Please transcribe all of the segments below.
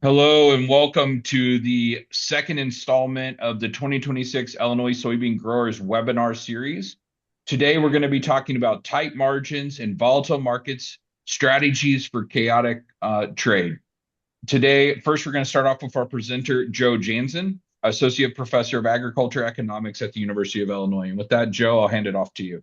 Hello and welcome to the second installment of the 2026 Illinois Soybean Growers webinar series. Today, we're going to be talking about tight margins and volatile markets, strategies for chaotic trade. Today, first, we're going to start off with our presenter, Joe Jansen, Associate Professor of Agriculture Economics at the University of Illinois. And with that, Joe, I'll hand it off to you.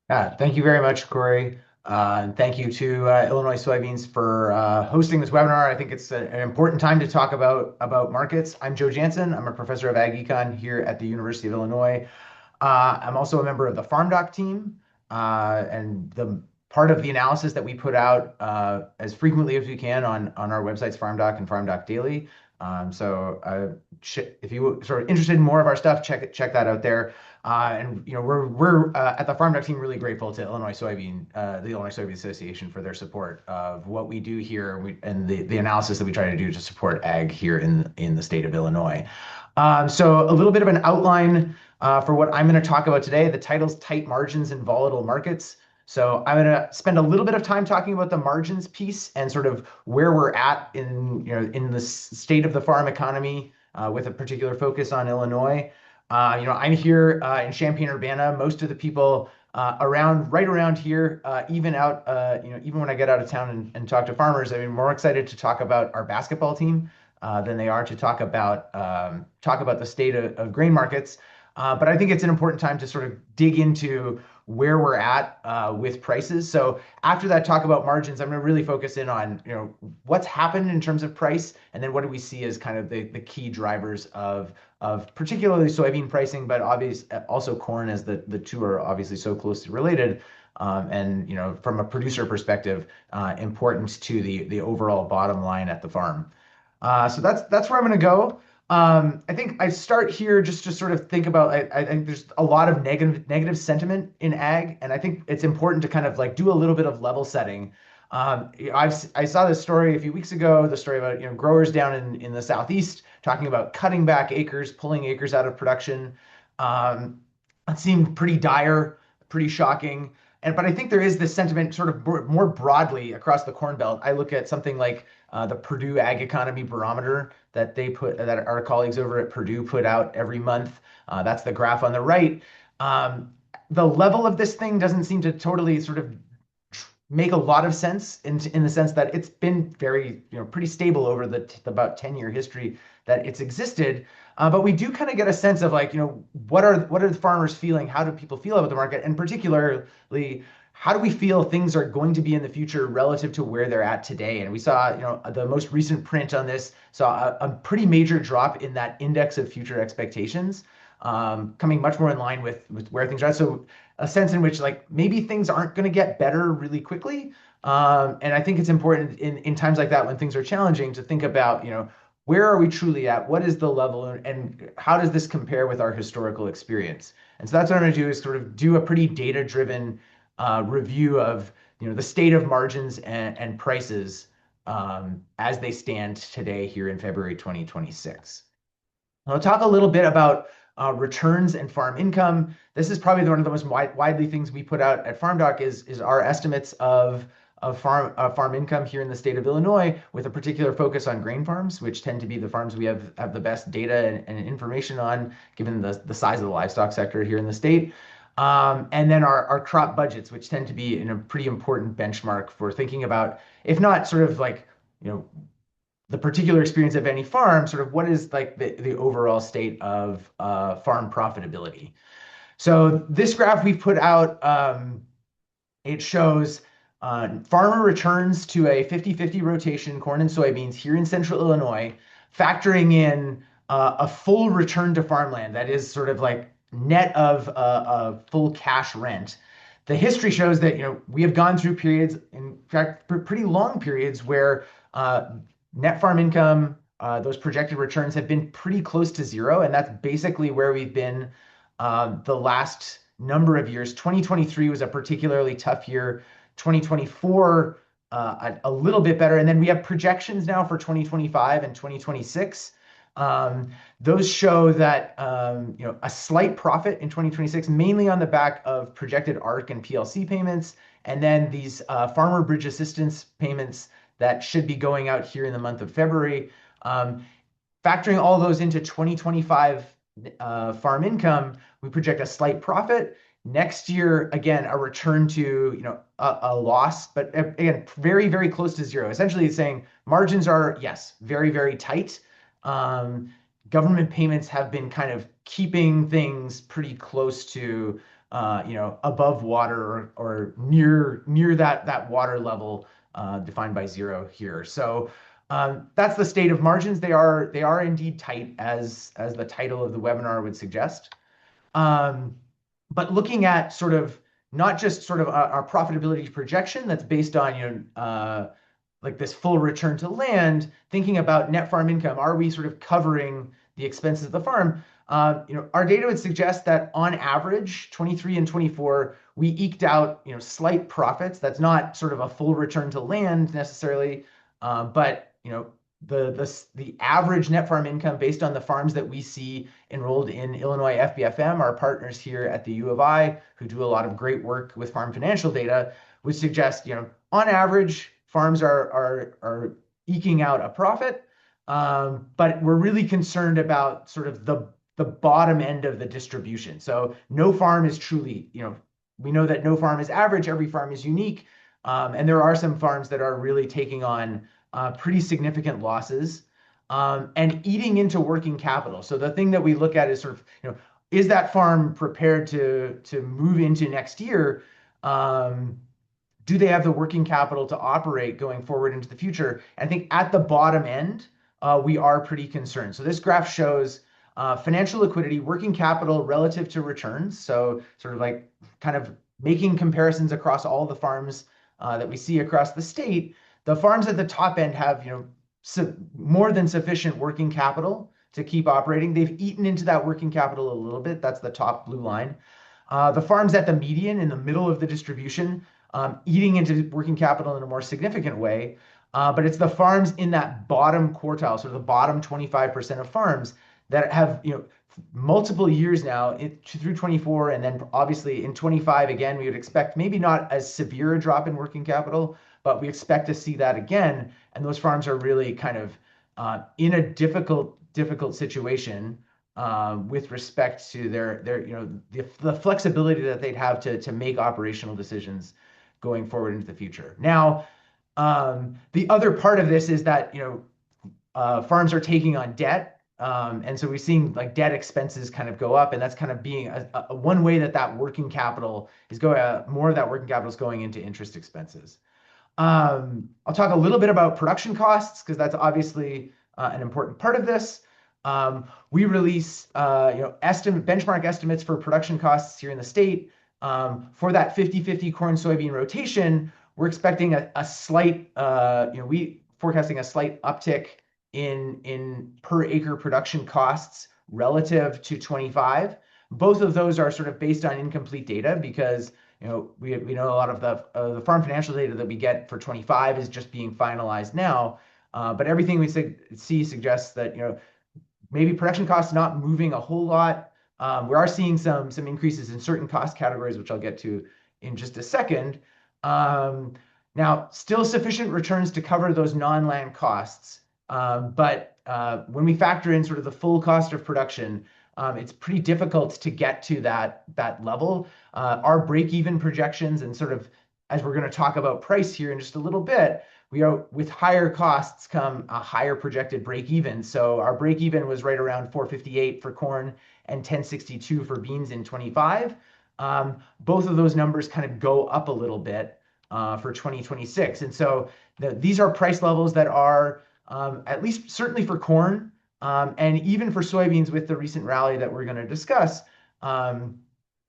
Thank you very much, Corey. And thank you to Illinois Soybeans for hosting this webinar. I think it's an important time to talk about markets. I'm Joe Jansen. I'm a professor of Ag Econ here at the University of Illinois. I'm also a member of the FarmDoc team, and the part of the analysis that we put out as frequently as we can on our websites, FarmDoc and FarmDoc Daily. If you sort of interested in more of our stuff, check that out there. And we're at the FarmDoc team really grateful to the Illinois Soybean Association for their support of what we do here and the analysis that we try to do to support ag here in the state of Illinois. So a little bit of an outline for what I'm going to talk about today. The title's Tight Margins in Volatile Markets. So I'm going to spend a little bit of time talking about the margins piece and sort of where we're at in the state of the farm economy with a particular focus on Illinois. I'm here in Champaign-Urbana. Most of the people right around here, even when I get out of town and talk to farmers, I'm more excited to talk about our basketball team than they are to talk about the state of grain markets. But I think it's an important time to sort of dig into where we're at with prices. So after that talk about margins, I'm going to really focus in on what's happened in terms of price, and then what do we see as kind of the key drivers of particularly soybean pricing, but also corn, as the two are obviously so closely related. And from a producer perspective, important to the overall bottom line at the farm. So that's where I'm going to go. I think I start here just to sort of think about. I think there's a lot of negative sentiment in ag, and I think it's important to kind of like do a little bit of level setting. I saw this story a few weeks ago. The story about growers down in the southeast talking about cutting back acres, pulling acres out of production. It seemed pretty dire, pretty shocking. But I think there is this sentiment sort of more broadly across the Corn Belt. I look at something like the Purdue Ag Economy Barometer that our colleagues over at Purdue put out every month. That's the graph on the right. The level of this thing doesn't seem to totally sort of make a lot of sense in the sense that it's been very, pretty stable over the about 10-year history that it's existed. But we do kind of get a sense of like, what are the farmers feeling? How do people feel about the market? And particularly, how do we feel things are going to be in the future relative to where they're at today? And we saw, the most recent print on this saw a pretty major drop in that index of future expectations, coming much more in line with where things are. So a sense in which like maybe things aren't going to get better really quickly. And I think it's important in times like that when things are challenging to think about, where are we truly at? What is the level, and how does this compare with our historical experience? And so that's what I'm going to do is sort of do a pretty data-driven review of the state of margins and prices as they stand today here in February 2026. I'll talk a little bit about returns and farm income. This is probably one of the most widely things we put out at FarmDoc is our estimates of farm income here in the state of Illinois, with a particular focus on grain farms, which tend to be the farms we have the best data and information on, given the size of the livestock sector here in the state. And then our crop budgets, which tend to be a pretty important benchmark for thinking about, if not sort of like, the particular experience of any farm, sort of what is like the overall state of farm profitability. So this graph we've put out, it shows farmer returns to a 50-50 rotation, corn and soybeans here in central Illinois, factoring in a full return to farmland. That is sort of like net of a full cash rent. The history shows that we have gone through periods, in fact, pretty long periods, where net farm income, those projected returns have been pretty close to zero, and that's basically where we've been the last number of years. 2023 was a particularly tough year. 2024, a little bit better, and then we have projections now for 2025 and 2026. Those show that a slight profit in 2026, mainly on the back of projected ARC and PLC payments, and then these farmer bridge assistance payments that should be going out here in the month of February. Factoring all those into 2025 farm income, we project a slight profit. Next year, again, a return to a loss, but again, very, very close to zero. Essentially, it's saying margins are, yes, very, very tight. Um, Government payments have been kind of keeping things pretty close to above water or near that water level defined by zero here. So that's the state of margins. They are indeed tight, as the title of the webinar would suggest. Um, but looking at sort of not just sort of our profitability projection that's based on like this full return to land, thinking about net farm income, are we sort of covering the expenses of the farm? Our data would suggest that on average, 23 and 24, we eked out slight profits. That's not sort of a full return to land necessarily, but the average net farm income based on the farms that we see enrolled in Illinois FBFM, our partners here at the U of I, who do a lot of great work with farm financial data, would suggest, on average, farms are eking out a profit. But we're really concerned about sort of the bottom end of the distribution. So no farm is truly, we know that no farm is average, every farm is unique. And there are some farms that are really taking on pretty significant losses and eating into working capital. So the thing that we look at is sort of, is that farm prepared to move into next year? Do they have the working capital to operate going forward into the future? And I think at the bottom end, we are pretty concerned. So this graph shows financial liquidity, working capital relative to returns. So sort of like kind of making comparisons across all the farms that we see across the state. The farms at the top end have more than sufficient working capital to keep operating. They've eaten into that working capital a little bit. That's the top blue line. The farms at the median in the middle of the distribution, eating into working capital in a more significant way. But it's the farms in that bottom quartile, so the bottom 25% of farms that have multiple years now through 24, and then obviously in 25 again, we would expect maybe not as severe a drop in working capital, but we expect to see that again. And those farms are really kind of in a difficult situation with respect to their the flexibility that they'd have to make operational decisions going forward into the future. Now, the other part of this is that farms are taking on debt. And so we're seeing like debt expenses kind of go up, and that's kind of being one way that working capital is going. More of that working capital is going into interest expenses. I'll talk a little bit about production costs because that's obviously an important part of this. We release benchmark estimates for production costs here in the state. For that 50-50 corn soybean rotation, we're expecting a slight, we forecasting a slight uptick in per acre production costs relative to 25. Both of those are sort of based on incomplete data because we know a lot of the farm financial data that we get for 25 is just being finalized now. But everything we see suggests that maybe production costs not moving a whole lot. We are seeing some increases in certain cost categories, which I'll get to in just a second. Now, still sufficient returns to cover those non-land costs. But when we factor in sort of the full cost of production, it's pretty difficult to get to that level. Our break-even projections and sort of, as we're going to talk about price here in just a little bit, with higher costs come a higher projected break-even. So our break-even was right around 458 for corn and 1062 for beans in 25. Both of those numbers kind of go up a little bit for 2026. And so these are price levels that are, at least certainly for corn, and even for soybeans with the recent rally that we're going to discuss,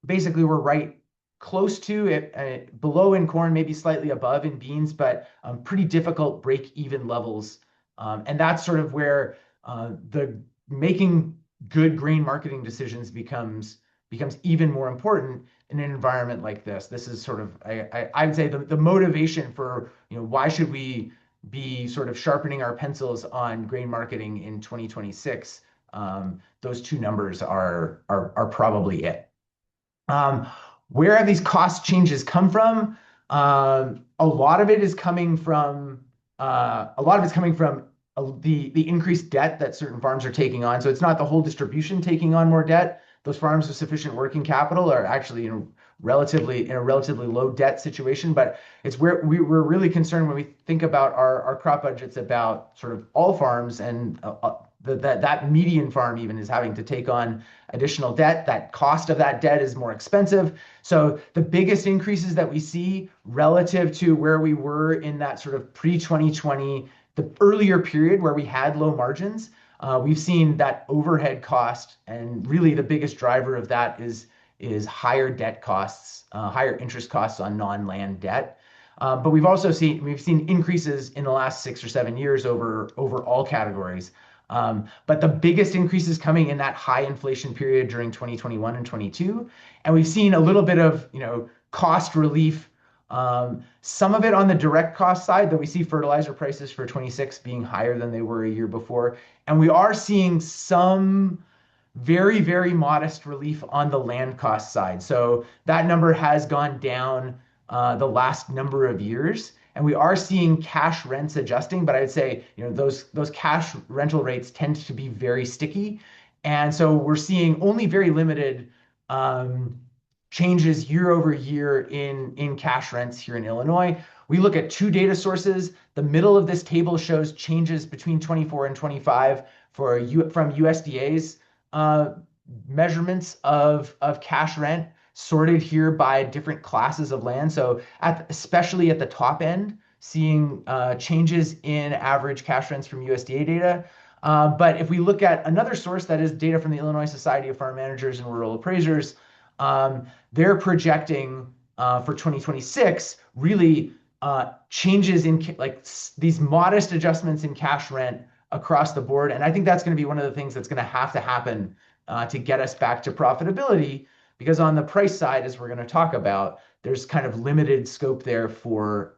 basically we're right close to it, below in corn, maybe slightly above in beans, but pretty difficult break-even levels. And that's sort of where the making good grain marketing decisions becomes even more important in an environment like this. This is sort of, I would say, the motivation for why should we be sort of sharpening our pencils on grain marketing in 2026. Those two numbers are probably it. Where have these cost changes come from? A lot of it is coming from the increased debt that certain farms are taking on. So it's not the whole distribution taking on more debt. Those farms with sufficient working capital are actually in a relatively low debt situation. But it's where we're really concerned when we think about our crop budgets about sort of all farms, and that median farm even is having to take on additional debt. That cost of that debt is more expensive. So the biggest increases that we see relative to where we were in that sort of pre-2020, the earlier period where we had low margins, we've seen that overhead cost, and really the biggest driver of that is higher debt costs, higher interest costs on non-land debt. But we've seen increases in the last 6 or 7 years over all categories. But the biggest increases coming in that high inflation period during 2021 and 22, and we've seen a little bit of cost relief. Some of it on the direct cost side, though we see fertilizer prices for 26 being higher than they were a year before. And we are seeing some very, very modest relief on the land cost side. So that number has gone down the last number of years. And we are seeing cash rents adjusting, but I'd say those cash rental rates tend to be very sticky. And so we're seeing only very limited changes year over year in cash rents here in Illinois. We look at two data sources. The middle of this table shows changes between 24 and 25 from USDA's measurements of cash rent, sorted here by different classes of land. So especially at the top end, seeing changes in average cash rents from USDA data. But if we look at another source, that is data from the Illinois Society of Farm Managers and Rural Appraisers, they're projecting for 2026 really changes in these modest adjustments in cash rent across the board. And I think that's going to be one of the things that's going to happen to get us back to profitability, because on the price side, as we're going to talk about, there's kind of limited scope there for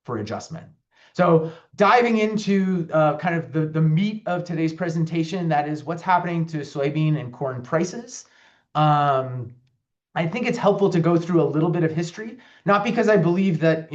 adjustment. So diving into kind of the meat of today's presentation, that is what's happening to soybean and corn prices. I think it's helpful to go through a little bit of history, not because I believe that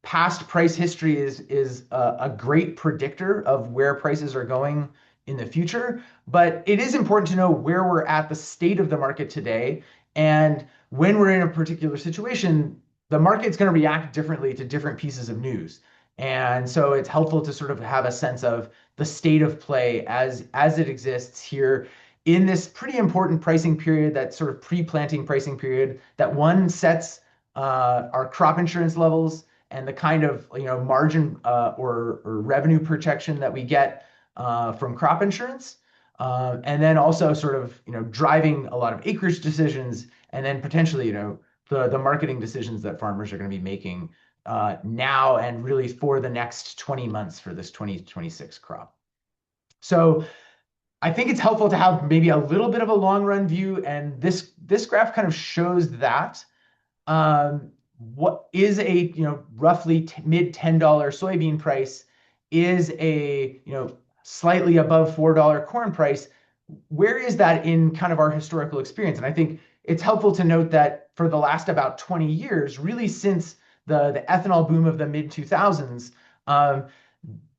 past price history is a great predictor of where prices are going in the future, but it is important to know where we're at, the state of the market today, and when we're in a particular situation, the market's going to react differently to different pieces of news. And so it's helpful to sort of have a sense of the state of play as it exists here in this pretty important pricing period, that sort of pre-planting pricing period, that one sets our crop insurance levels and the kind of margin or revenue protection that we get from crop insurance, and then also sort of driving a lot of acreage decisions, and then potentially the marketing decisions that farmers are going to be making now and really for the next 20 months for this 2026 crop. So I think it's helpful to have maybe a little bit of a long run view, and this graph kind of shows that what is a roughly mid $10 soybean price is a slightly above $4 corn price. Where is that in kind of our historical experience? And I think it's helpful to note that for the last about 20 years, really since the ethanol boom of the mid 2000s,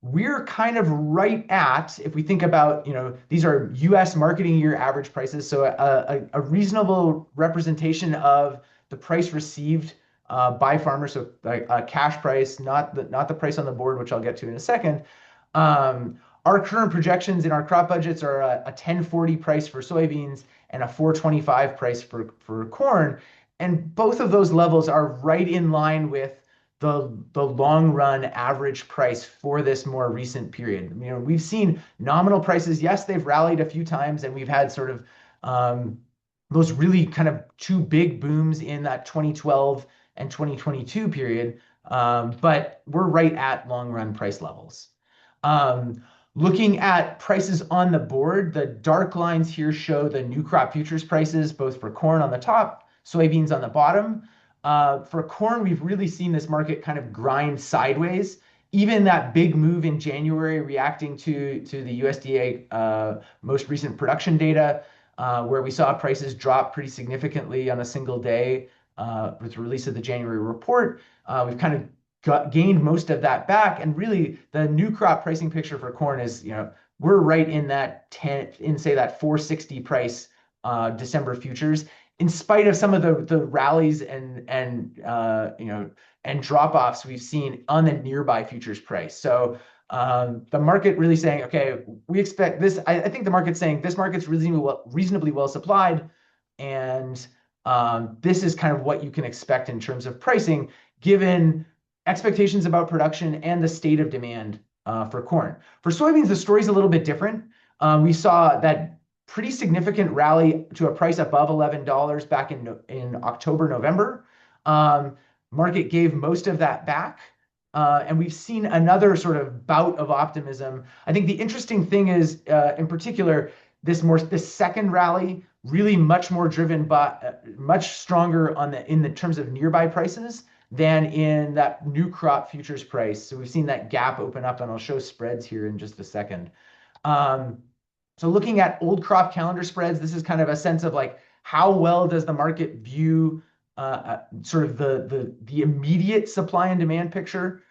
we're kind of right at, if we think about, these are US marketing year average prices, so a reasonable representation of the price received by farmers, so a cash price, not the price on the board, which I'll get to in a second. Our current projections in our crop budgets are a 10.40 price for soybeans and a 4.25 price for corn, and both of those levels are right in line with the long run average price for this more recent period. We've seen nominal prices. Yes, they've rallied a few times, and we've had sort of those really kind of two big booms in that 2012 and 2022 period. But we're right at long run price levels. Looking at prices on the board, the dark lines here show the new crop futures prices, both for corn on the top, soybeans on the bottom. For corn, we've really seen this market kind of grind sideways. Even that big move in January reacting to the USDA most recent production data, where we saw prices drop pretty significantly on a single day with the release of the January report. We've kind of gained most of that back. And really, the new crop pricing picture for corn is, we're right in that 10, in say that 460 price December futures, in spite of some of the rallies and drop offs we've seen on the nearby futures price. So the market really saying, okay, we expect this. I think the market's saying this market's reasonably well supplied, and this is kind of what you can expect in terms of pricing, given expectations about production and the state of demand for corn. For soybeans, the story's a little bit different. We saw that pretty significant rally to a price above $11 back in October, November. Market gave most of that back. And we've seen another sort of bout of optimism. I think the interesting thing is, in particular, this second rally really much more driven by much stronger in the terms of nearby prices than in that new crop futures price. So we've seen that gap open up, and I'll show spreads here in just a second. So looking at old crop calendar spreads, this is kind of a sense of like how well does the market view sort of the immediate supply and demand picture.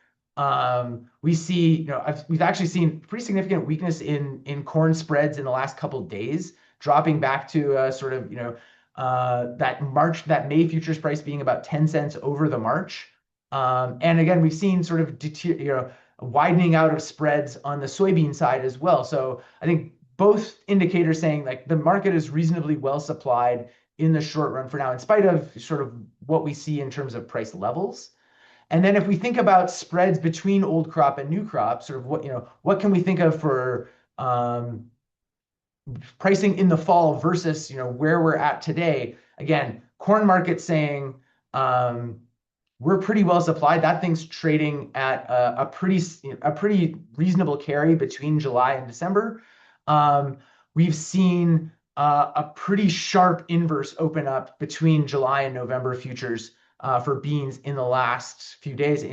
We see, we've actually seen pretty significant weakness in corn spreads in the last couple of days, dropping back to sort of, that May futures price being about 10 cents over the March. And again, we've seen sort of, widening out of spreads on the soybean side as well. So I think both indicators saying like the market is reasonably well supplied in the short run for now, in spite of sort of what we see in terms of price levels. And then if we think about spreads between old crop and new crop, sort of what can we think of for pricing in the fall versus where we're at today? Again, corn market saying we're pretty well supplied. That thing's trading at a pretty reasonable carry between July and December. We've seen a pretty sharp inverse open up between July and November futures for beans in the last few days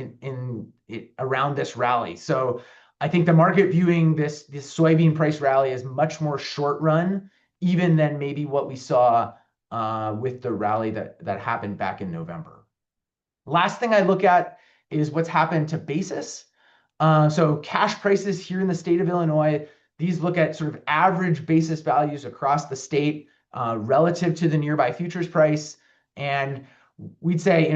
around this rally. So I think the market viewing this soybean price rally as much more short run, even than maybe what we saw with the rally that happened back in November. Last thing I look at is what's happened to basis. So cash prices here in the state of Illinois, these look at sort of average basis values across the state relative to the nearby futures price. And we'd say,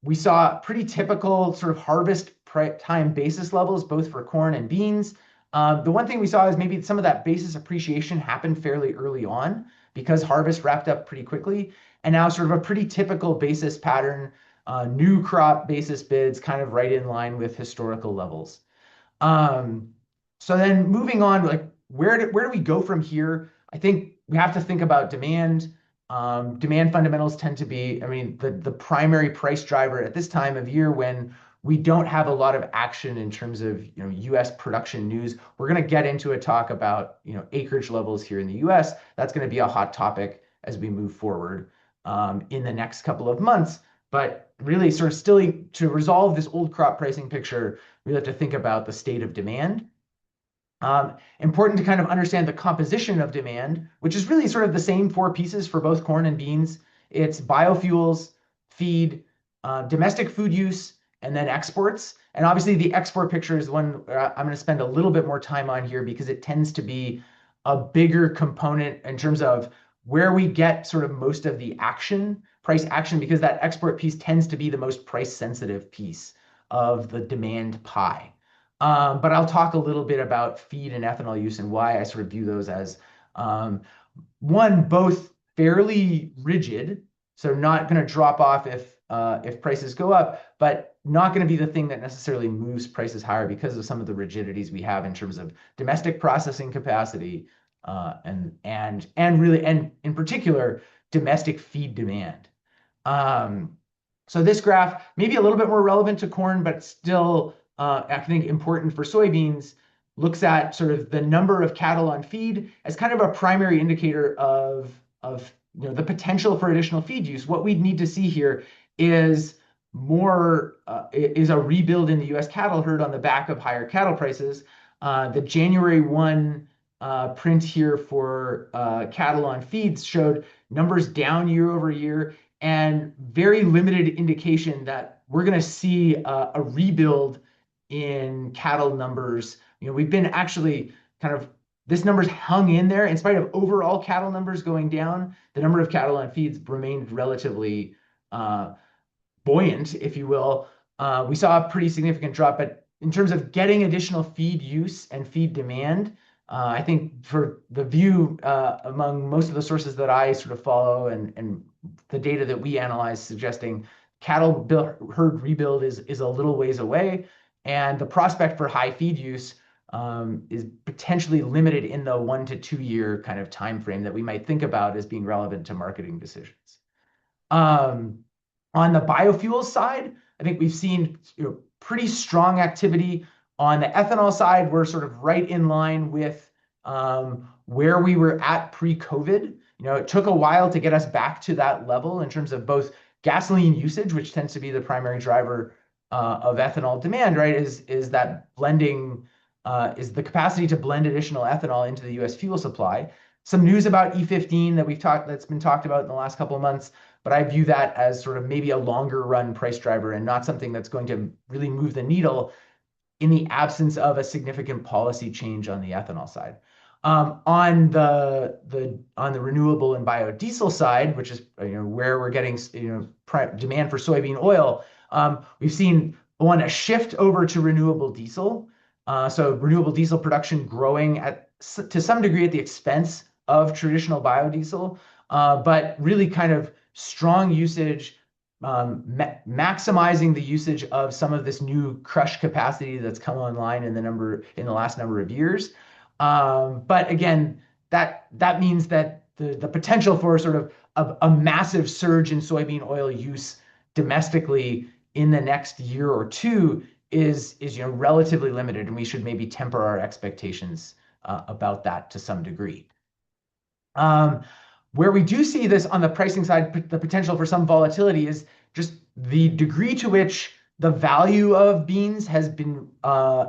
we saw pretty typical sort of harvest time basis levels, both for corn and beans. The one thing we saw is maybe some of that basis appreciation happened fairly early on because harvest wrapped up pretty quickly. And now sort of a pretty typical basis pattern, new crop basis bids kind of right in line with historical levels. So then moving on, like where do we go from here? I think we have to think about demand. Demand fundamentals tend to be, the primary price driver at this time of year when we don't have a lot of action in terms of U.S. production news. We're going to get into a talk about acreage levels here in the U.S. That's going to be a hot topic as we move forward in the next couple of months. But really, sort of still to resolve this old crop pricing picture, we have to think about the state of demand. Important to kind of understand the composition of demand, which is really sort of the same four pieces for both corn and beans. It's biofuels, feed, domestic food use, and then exports. And obviously the export picture is one I'm going to spend a little bit more time on here because it tends to be a bigger component in terms of where we get sort of most of the price action, because that export piece tends to be the most price sensitive piece of the demand pie. But I'll talk a little bit about feed and ethanol use and why I sort of view those as both fairly rigid, so not going to drop off if prices go up, but not going to be the thing that necessarily moves prices higher because of some of the rigidities we have in terms of domestic processing capacity and in particular domestic feed demand. So this graph may be a little bit more relevant to corn, but still I think important for soybeans, looks at sort of the number of cattle on feed as kind of a primary indicator of the potential for additional feed use. What we'd need to see here is a rebuild in the U.S. cattle herd on the back of higher cattle prices. The January 1 print here for cattle on feeds showed numbers down year over year, and very limited indication that we're going to see a rebuild in cattle numbers. We've been actually kind of this number's hung in there in spite of overall cattle numbers going down. The number of cattle on feeds remained relatively uh, buoyant, if you will. We saw a pretty significant drop, but in terms of getting additional feed use and feed demand, I think for the view among most of the sources that I sort of follow and the data that we analyze suggesting herd rebuild is a little ways away, and the prospect for high feed use is potentially limited in the 1 to 2 year kind of time frame that we might think about as being relevant to marketing decisions. Um, on the biofuels side, I think we've seen pretty strong activity. On the ethanol side, we're sort of right in line with where we were at pre-COVID. It took a while to get us back to that level in terms of both gasoline usage, which tends to be the primary driver of ethanol demand, right? Is that blending, is the capacity to blend additional ethanol into the U.S. fuel supply. Some news about E15 that's been talked about in the last couple of months, but I view that as sort of maybe a longer run price driver and not something that's going to really move the needle in the absence of a significant policy change on the ethanol side. On the renewable and biodiesel side, which is where we're getting demand for soybean oil, we've seen a shift over to renewable diesel. So renewable diesel production growing to some degree at the expense of traditional biodiesel, but really kind of strong usage, maximizing the usage of some of this new crush capacity that's come online in the last number of years. But again, that means that the potential for sort of a massive surge in soybean oil use domestically in the next year or two is relatively limited, and we should maybe temper our expectations about that to some degree. Where we do see this on the pricing side, the potential for some volatility is just the degree to which the value of beans has been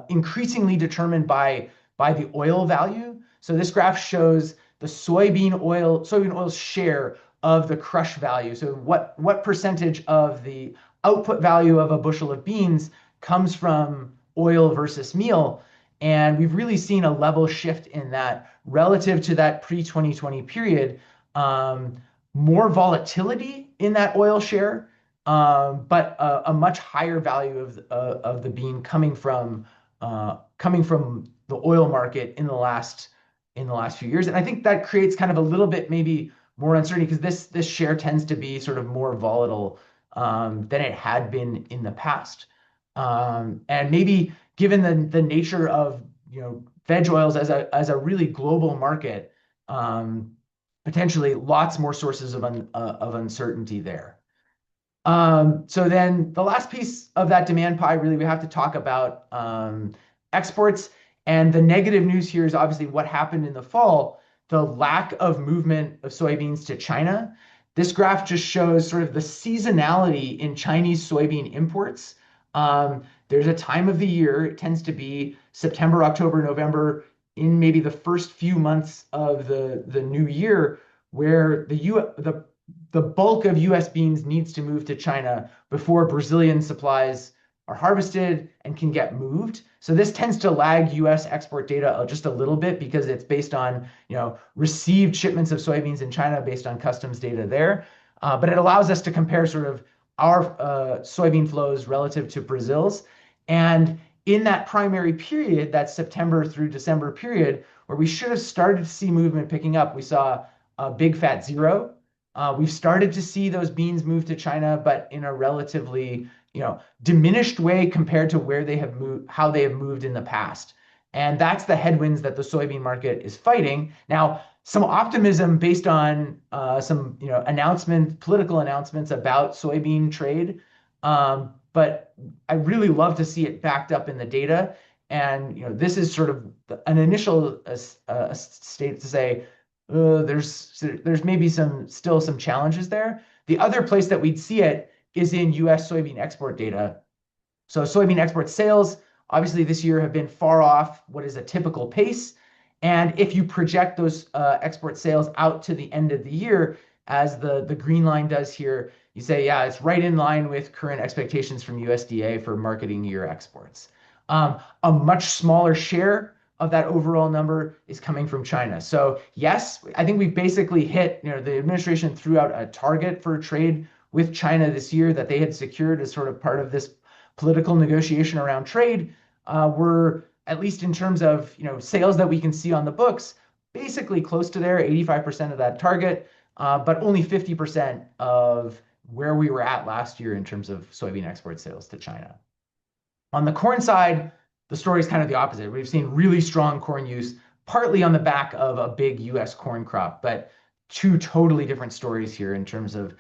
increasingly determined by the oil value. So this graph shows the soybean oil's share of the crush value. So what percentage of the output value of a bushel of beans comes from oil versus meal? And we've really seen a level shift in that relative to that pre-2020 period. More volatility in that oil share, but a much higher value of the bean coming from the oil market in the last few years. And I think that creates kind of a little bit maybe more uncertainty because this share tends to be sort of more volatile than it had been in the past. And maybe given the nature of veg oils as a really global market, potentially lots more sources of uncertainty there. So then the last piece of that demand pie, really, we have to talk about exports. And the negative news here is obviously what happened in the fall, the lack of movement of soybeans to China. This graph just shows sort of the seasonality in Chinese soybean imports. There's a time of the year, it tends to be September, October, November, in maybe the first few months of the new year, where the bulk of U.S. beans needs to move to China before Brazilian supplies are harvested and can get moved. So this tends to lag U.S. export data just a little bit because it's based on received shipments of soybeans in China based on customs data there. But it allows us to compare sort of our soybean flows relative to Brazil's. And in that primary period, that September through December period, where we should have started to see movement picking up, we saw a big fat zero. We've started to see those beans move to China, but in a relatively diminished way compared to where they have moved, how they have moved in the past. And that's the headwinds that the soybean market is fighting. Now, some optimism based on some political announcements about soybean trade. But I really love to see it backed up in the data. And this is sort of an initial state to say there's maybe still some challenges there. The other place that we'd see it is in U.S. soybean export data. So soybean export sales, obviously this year have been far off what is a typical pace. And if you project those export sales out to the end of the year, as the green line does here, you say, yeah, it's right in line with current expectations from USDA for marketing year exports. A much smaller share of that overall number is coming from China. So yes, I think we've basically hit, the administration threw out a target for trade with China this year that they had secured as sort of part of this political negotiation around trade. We're, at least in terms of, sales that we can see on the books, basically close to there, 85% of that target, but only 50% of where we were at last year in terms of soybean export sales to China. On the corn side, the story is kind of the opposite. We've seen really strong corn use, partly on the back of a big US corn crop, but two totally different stories here in terms of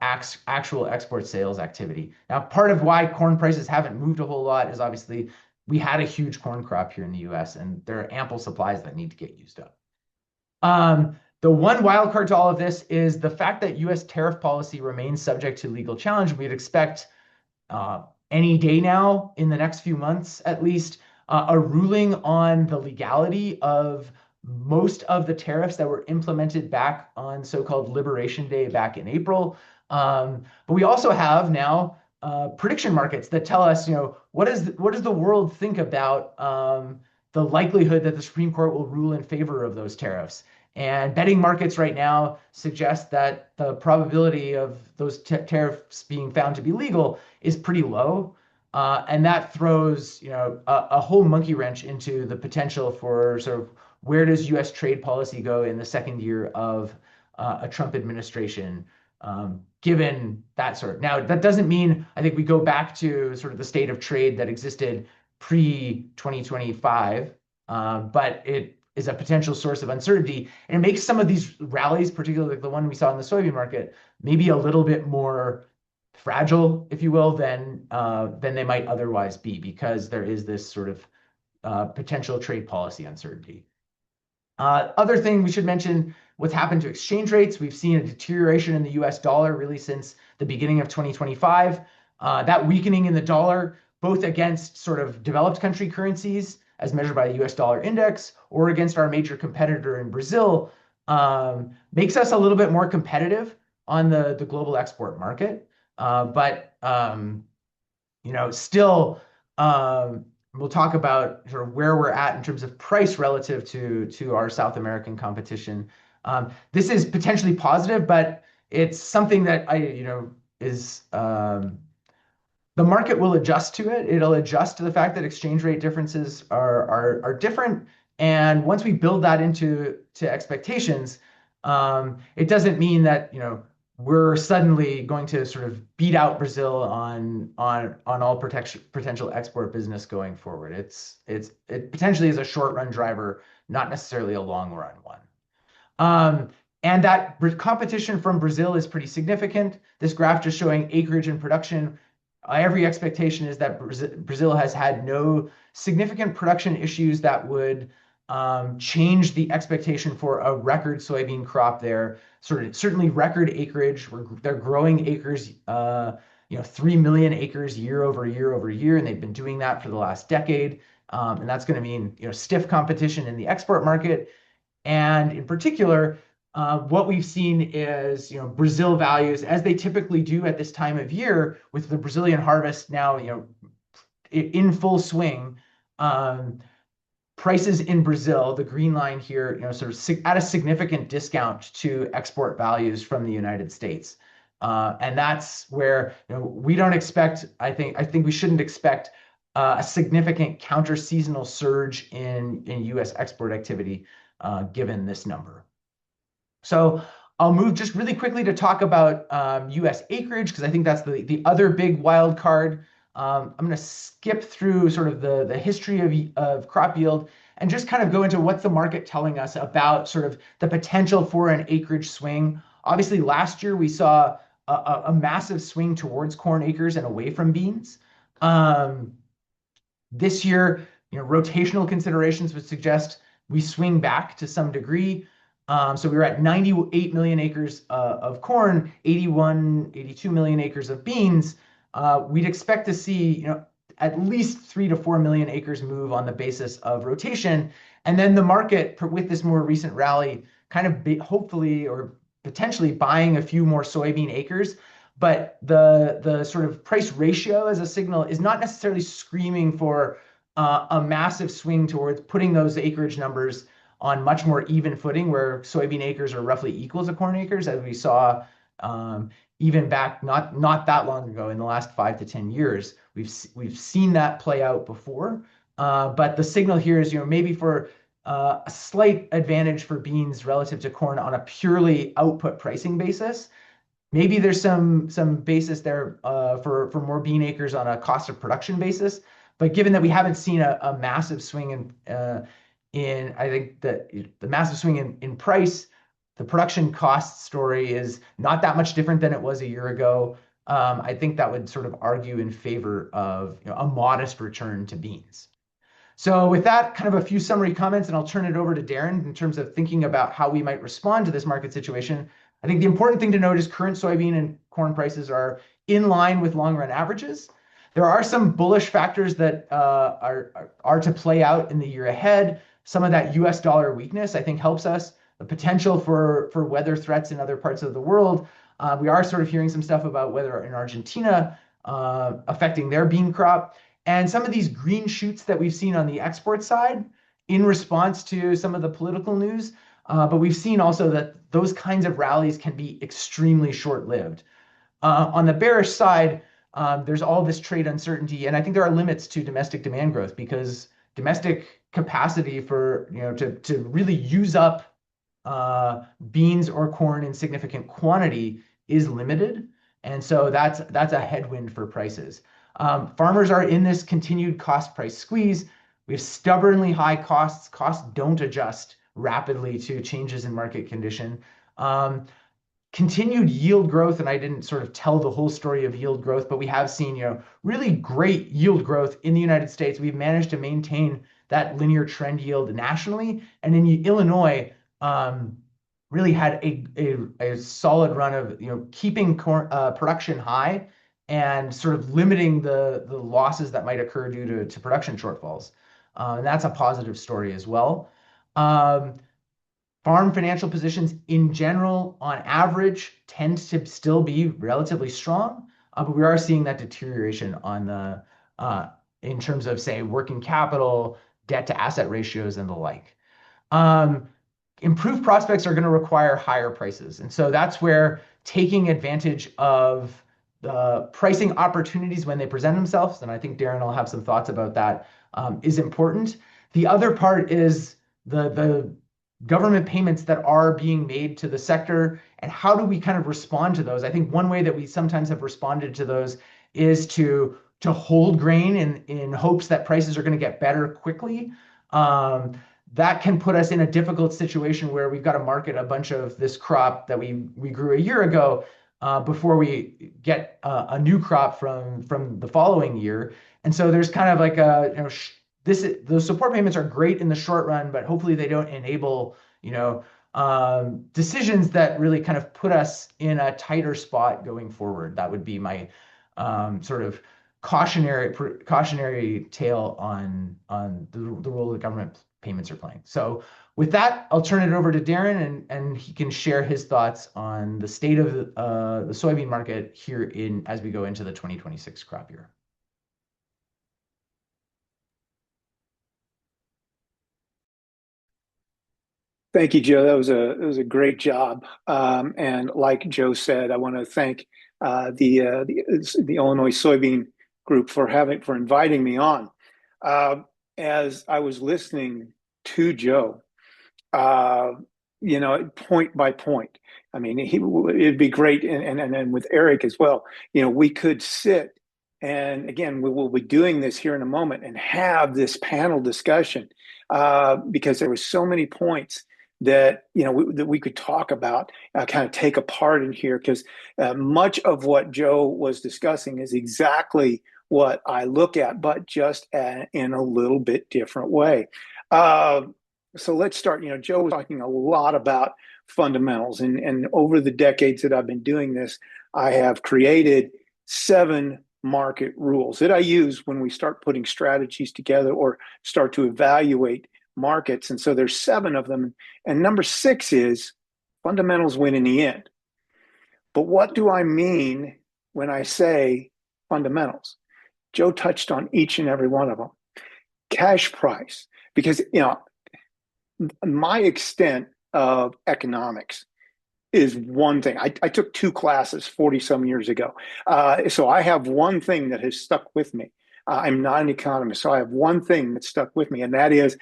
actual export sales activity. Now, part of why corn prices haven't moved a whole lot is obviously we had a huge corn crop here in the US, and there are ample supplies that need to get used up. The one wild card to all of this is the fact that US tariff policy remains subject to legal challenge. We'd expect uh, any day now, in the next few months at least, a ruling on the legality of most of the tariffs that were implemented back on so-called Liberation Day back in April. But we also have now prediction markets that tell us, what does the world think about the likelihood that the Supreme Court will rule in favor of those tariffs? And betting markets right now suggest that the probability of those tariffs being found to be legal is pretty low. And that throws, a whole monkey wrench into the potential for sort of where does U.S. trade policy go in the second year of a Trump administration, given that sort of. Now, that doesn't mean I think we go back to sort of the state of trade that existed pre-2025, but it is a potential source of uncertainty. And it makes some of these rallies, particularly like the one we saw in the soybean market, maybe a little bit more fragile, if you will, than they might otherwise be, because there is this sort of potential trade policy uncertainty. Other thing we should mention, what's happened to exchange rates. We've seen a deterioration in the US dollar really since the beginning of 2025. That weakening in the dollar, both against sort of developed country currencies as measured by the US dollar index or against our major competitor in Brazil, makes us a little bit more competitive on the global export market. But still, we'll talk about sort of where we're at in terms of price relative to our South American competition. This is potentially positive, but it's something that is the market will adjust to it. It'll adjust to the fact that exchange rate differences are different. And once we build that into expectations, it doesn't mean that we're suddenly going to sort of beat out Brazil on all potential export business going forward. It potentially is a short run driver, not necessarily a long run one. And that competition from Brazil is pretty significant. This graph just showing acreage and production. Every expectation is that Brazil has had no significant production issues that would change the expectation for a record soybean crop there. Certainly record acreage. They're growing acres, 3 million acres year over year over year, and they've been doing that for the last decade. And that's going to mean stiff competition in the export market. And in particular, what we've seen is Brazil values, as they typically do at this time of year, with the Brazilian harvest now in full swing. Prices in Brazil, the green line here, sort of at a significant discount to export values from the United States. And that's where we don't expect. I think we shouldn't expect a significant counter-seasonal surge in U.S. export activity, given this number. So I'll move just really quickly to talk about U.S. acreage, because I think that's the other big wild card. I'm going to skip through sort of the history of crop yield and just kind of go into what's the market telling us about sort of the potential for an acreage swing. Obviously, last year we saw a massive swing towards corn acres and away from beans. This year, rotational considerations would suggest we swing back to some degree. So we were at 98 million acres of corn, 82 million acres of beans. We'd expect to see, at least 3 to 4 million acres move on the basis of rotation. And then the market, with this more recent rally, kind of hopefully or potentially buying a few more soybean acres. but the sort of price ratio as a signal is not necessarily screaming for a massive swing towards putting those acreage numbers on much more even footing, where soybean acres are roughly equal to corn acres, as we saw um, even back not that long ago in the last 5 to 10 years. We've seen that play out before, but the signal here is maybe for a slight advantage for beans relative to corn on a purely output pricing basis. Maybe there's some basis there for more bean acres on a cost of production basis. But given that we haven't seen a massive swing in I think that the massive swing in price, the production cost story is not that much different than it was a year ago. I think that would sort of argue in favor of a modest return to beans. So with that, kind of a few summary comments, and I'll turn it over to Darren in terms of thinking about how we might respond to this market situation. I think the important thing to note is current soybean and corn prices are in line with long-run averages. There are some bullish factors that are to play out in the year ahead. Some of that US dollar weakness, I think, helps us. The potential for weather threats in other parts of the world. We are sort of hearing some stuff about weather in Argentina affecting their bean crop. And some of these green shoots that we've seen on the export side in response to some of the political news. But we've seen also that those kinds of rallies can be extremely short-lived. On the bearish side, there's all this trade uncertainty, and I think there are limits to domestic demand growth because domestic capacity for to really use up beans or corn in significant quantity is limited, and so that's a headwind for prices. Farmers are in this continued cost price squeeze. We have stubbornly high costs. Costs don't adjust rapidly to changes in market condition. Continued yield growth, and I didn't sort of tell the whole story of yield growth, but we have seen really great yield growth in the United States. We've managed to maintain that linear trend yield nationally, and in Illinois, really had a solid run of keeping production high and sort of limiting the losses that might occur due to production shortfalls. And that's a positive story as well. Farm financial positions in general, on average, tend to still be relatively strong, but we are seeing that deterioration in terms of, say, working capital, debt to asset ratios, and the like. Improved prospects are going to require higher prices, and so that's where taking advantage of the pricing opportunities when they present themselves, and I think Darren will have some thoughts about that, is important. The other part is the government payments that are being made to the sector, and how do we kind of respond to those? I think one way that we sometimes have responded to those is to hold grain in hopes that prices are going to get better quickly. That can put us in a difficult situation where we've got to market a bunch of this crop that we grew a year ago before we get a new crop from the following year. And so there's kind of like those support payments are great in the short run, but hopefully they don't enable decisions that really kind of put us in a tighter spot going forward. That would be my sort of cautionary tale on the role the government payments are playing. So with that, I'll turn it over to Darren, and he can share his thoughts on the state of the soybean market here as we go into the 2026 crop year. Thank you, Joe. That was a great job. And like Joe said, I want to thank the Illinois Soybean Group for inviting me on. As I was listening to Joe, point by point. I mean, it'd be great, and with Eric as well. We could sit, and again, we will be doing this here in a moment, and have this panel discussion because there were so many points that that we could talk about, kind of take apart in here, because much of what Joe was discussing is exactly what I look at, but just in a little bit different way. So let's start. Joe was talking a lot about fundamentals, and over the decades that I've been doing this, I have created 7 market rules that I use when we start putting strategies together or start to evaluate markets. And so there's 7 of them. And number 6 is fundamentals win in the end. But what do I mean when I say fundamentals. Joe touched on each and every one of them. Cash price, because my extent of economics is one thing. I took 2 classes 40 some years ago. So I have one thing that has stuck with me. I'm not an economist, so I have one thing that stuck with me, and that is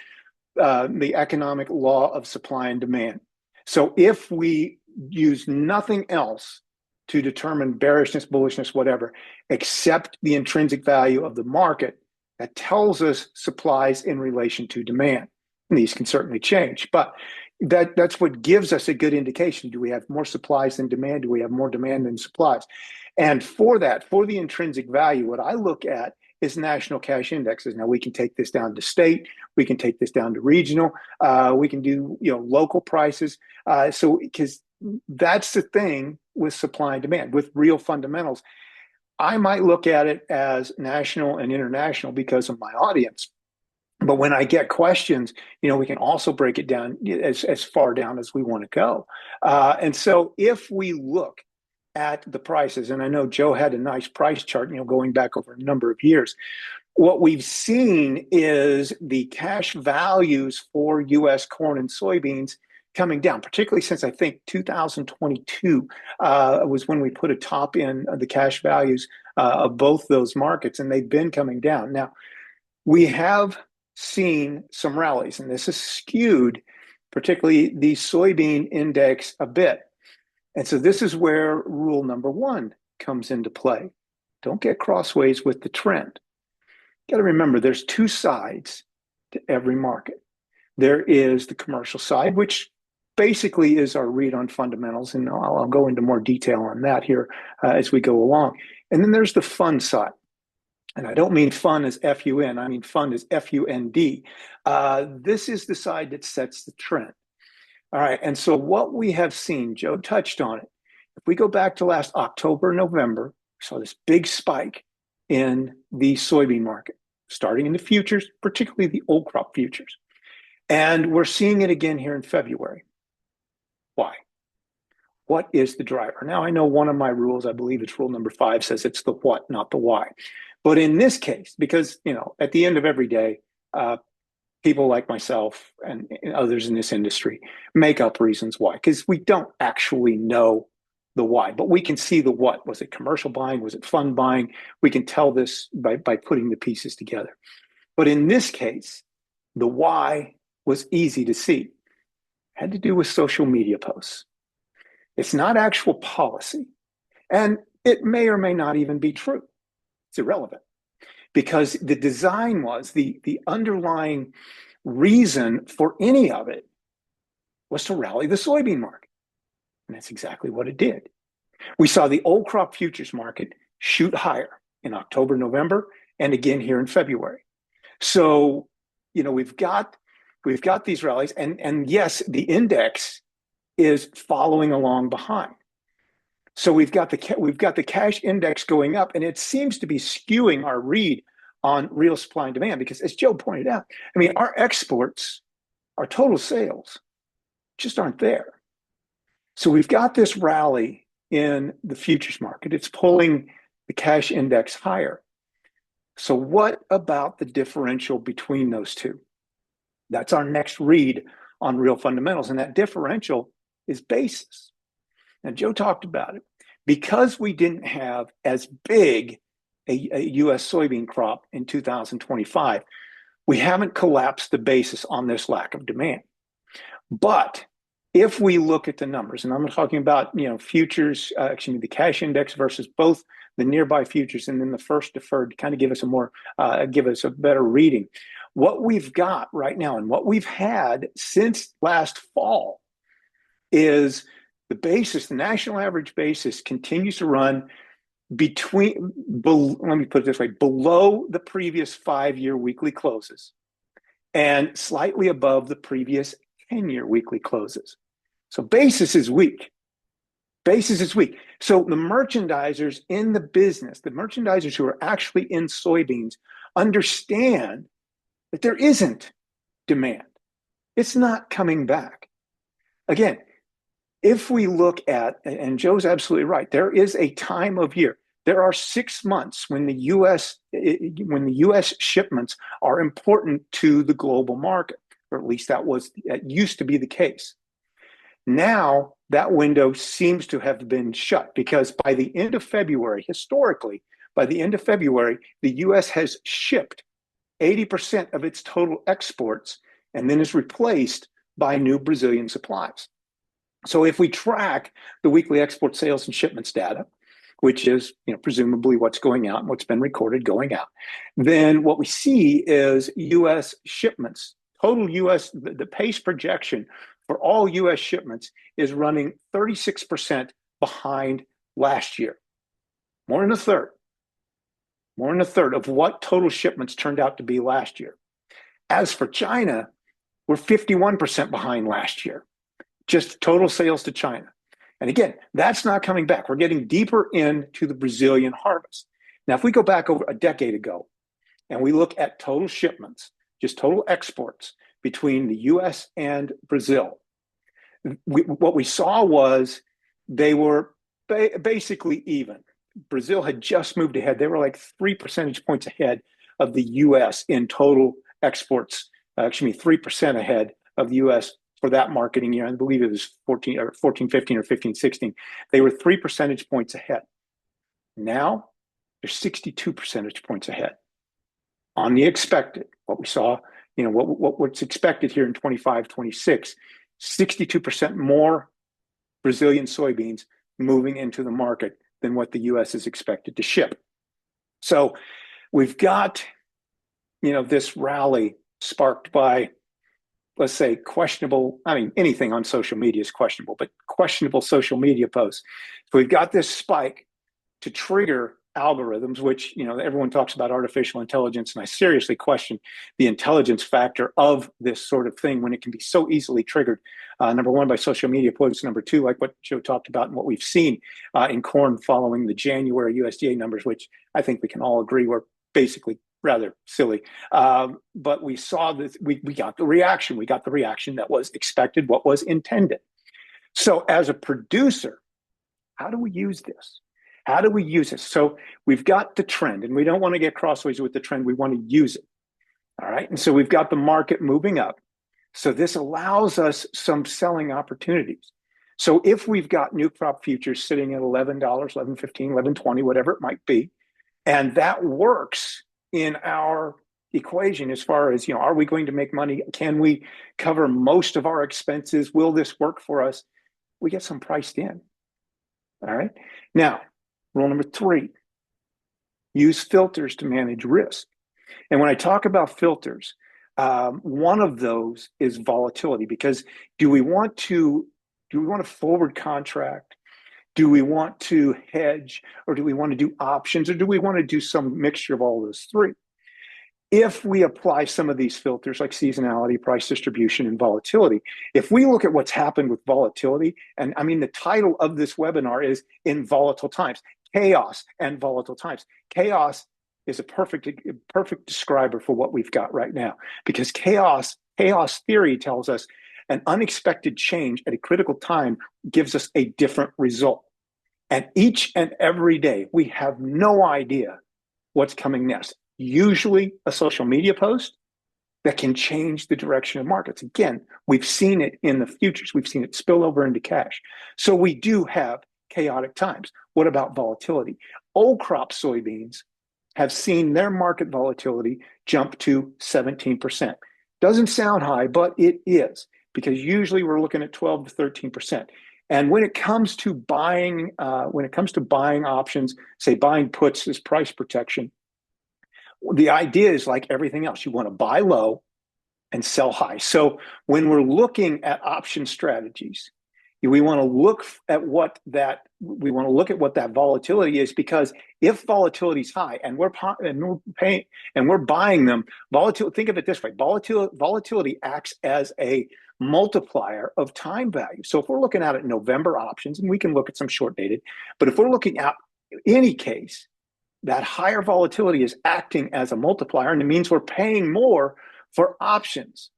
the economic law of supply and demand. So if we use nothing else to determine bearishness, bullishness, whatever, except the intrinsic value of the market, that tells us supplies in relation to demand. And these can certainly change, but that's what gives us a good indication. Do we have more supplies than demand? Do we have more demand than supplies? And for that, for the intrinsic value, what I look at is national cash indexes. Now we can take this down to state, we can take this down to regional, we can do local prices. So because that's the thing with supply and demand, with real fundamentals. I might look at it as national and international because of my audience. But when I get questions, we can also break it down as far down as we want to go. And so if we look at the prices, and I know Joe had a nice price chart, going back over a number of years, what we've seen is the cash values for U.S. corn and soybeans coming down, particularly since I think 2022 was when we put a top in the cash values of both those markets, and they've been coming down. Now, we have seen some rallies, and this is skewed, particularly the soybean index a bit. And so this is where rule number 1 comes into play. Don't get crossways with the trend. You got to remember there's 2 sides to every market. There is the commercial side, which basically is our read on fundamentals, and I'll go into more detail on that here as we go along. And then there's the fund side. And I don't mean fun as F-U-N, I mean fund as F-U-N-D. This is the side that sets the trend. All right, and so what we have seen, Joe touched on it. If we go back to last October, November, we saw this big spike in the soybean market, starting in the futures, particularly the old crop futures. And we're seeing it again here in February. Why? What is the driver? Now, I know one of my rules, I believe it's rule number 5, says it's the what, not the why. But in this case, because, at the end of every day, people like myself and others in this industry make up reasons why, because we don't actually know the why, but we can see the what. Was it commercial buying? Was it fund buying? We can tell this by putting the pieces together. But in this case, the why was easy to see. It had to do with social media posts. It's not actual policy. And it may or may not even be true. It's irrelevant, because the design was the underlying reason for any of it was to rally the soybean market. And that's exactly what it did. We saw the old crop futures market shoot higher in October, November, and again here in February. So, we've got these rallies, and yes, the index is following along behind. So we've got the cash index going up, and it seems to be skewing our read on real supply and demand, because as Joe pointed out, our exports, our total sales just aren't there. So we've got this rally in the futures market. It's pulling the cash index higher. So what about the differential between those two? That's our next read on real fundamentals, and that differential is basis. And Joe talked about it. Because we didn't have as big a U.S. soybean crop in 2025, we haven't collapsed the basis on this lack of demand. But if we look at the numbers, and I'm talking about futures, the cash index versus both the nearby futures and then the first deferred, to kind of give us a better reading. What we've got right now and what we've had since last fall is the basis, the national average basis, continues to run let me put it this way, below the previous 5-year weekly closes and slightly above the previous 10-year weekly closes. So basis is weak. Basis is weak. So the merchandisers in the business, the merchandisers who are actually in soybeans, understand that there isn't demand. It's not coming back. Again, if we look at, and Joe's absolutely right, there is a time of year, There are 6 months when the U.S. shipments are important to the global market, or at least that used to be the case. Now that window seems to have been shut because by the end of February, historically, by the end of February, the U.S. has shipped 80% of its total exports and then is replaced by new Brazilian supplies. So if we track the weekly export sales and shipments data, which is presumably what's going out and what's been recorded going out, then what we see is U.S. shipments, total U.S., the pace projection for all U.S. shipments is running 36% behind last year. More than a third of what total shipments turned out to be last year. As for China, we're 51% behind last year, just total sales to China. And again, that's not coming back. We're getting deeper into the Brazilian harvest. Now, if we go back over a decade ago and we look at total shipments, just total exports between the US and Brazil, what we saw was they were basically even. Brazil had just moved ahead. They were like 3 percentage points ahead of the US in total exports, 3% ahead of the US for that marketing year. I believe it was 14, 15 or 15, 16. They were 3 percentage points ahead. Now they're 62 percentage points ahead on the expected. What we saw, what's expected here in 25, 26, 62% more Brazilian soybeans moving into the market than what the U.S. is expected to ship. So we've got, this rally sparked by, let's say, questionable, anything on social media is questionable, but questionable social media posts. So we've got this spike to trigger algorithms, which, everyone talks about artificial intelligence, and I seriously question the intelligence factor of this sort of thing when it can be so easily triggered. Number one, by social media posts. Number two, like what Joe talked about and what we've seen in corn following the January USDA numbers, which I think we can all agree were basically rather silly. But we saw this, we got the reaction. We got the reaction that was expected, what was intended. So as a producer, how do we use this? How do we use it? So we've got the trend, and we don't want to get crossways with the trend. We want to use it. All right. And so we've got the market moving up. So this allows us some selling opportunities. So if we've got new crop futures sitting at $11, $11.15, $11.20, whatever it might be, and that works in our equation as far as, are we going to make money? Can we cover most of our expenses? Will this work for us? We get some priced in. All right. Now, rule number 3, use filters to manage risk. And when I talk about filters, one of those is volatility, because do we want to forward contract? Do we want to hedge, or do we want to do options, or do we want to do some mixture of all those 3? If we apply some of these filters like seasonality, price distribution, and volatility, if we look at what's happened with volatility, and the title of this webinar is In Volatile Times, Chaos and Volatile Times. Chaos is a perfect describer for what we've got right now, because chaos theory tells us an unexpected change at a critical time gives us a different result. And each and every day, we have no idea what's coming next. Usually a social media post that can change the direction of markets. Again, we've seen it in the futures. We've seen it spill over into cash. So we do have chaotic times. What about volatility? Old crop soybeans have seen their market volatility jump to 17%. Doesn't sound high, but it is, because usually we're looking at 12 to 13%. And when it comes to buying options, say buying puts as price protection, the idea is like everything else. You want to buy low and sell high. So when we're looking at option strategies, we want to look at what that volatility is, because if volatility is high and we're buying them, think of it this way: volatility acts as a multiplier of time value. So if we're looking at November options, and we can look at some short dated, but if we're looking at any case, that higher volatility is acting as a multiplier, and it means we're paying more for options.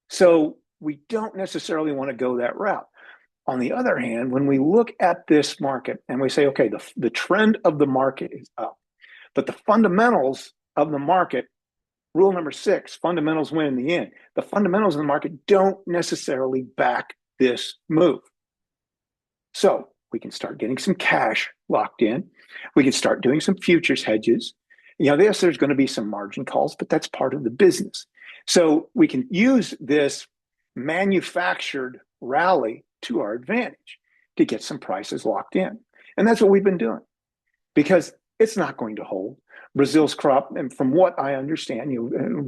So we don't necessarily want to go that route. On the other hand, when we look at this market and we say, okay, the trend of the market is up, but the fundamentals of the market, rule number 6, fundamentals win in the end. The fundamentals of the market don't necessarily back this move. So we can start getting some cash locked in. We can start doing some futures hedges. Yes, there's going to be some margin calls, but that's part of the business. So we can use this manufactured rally to our advantage to get some prices locked in. And that's what we've been doing, because it's not going to hold. Brazil's crop, and from what I understand,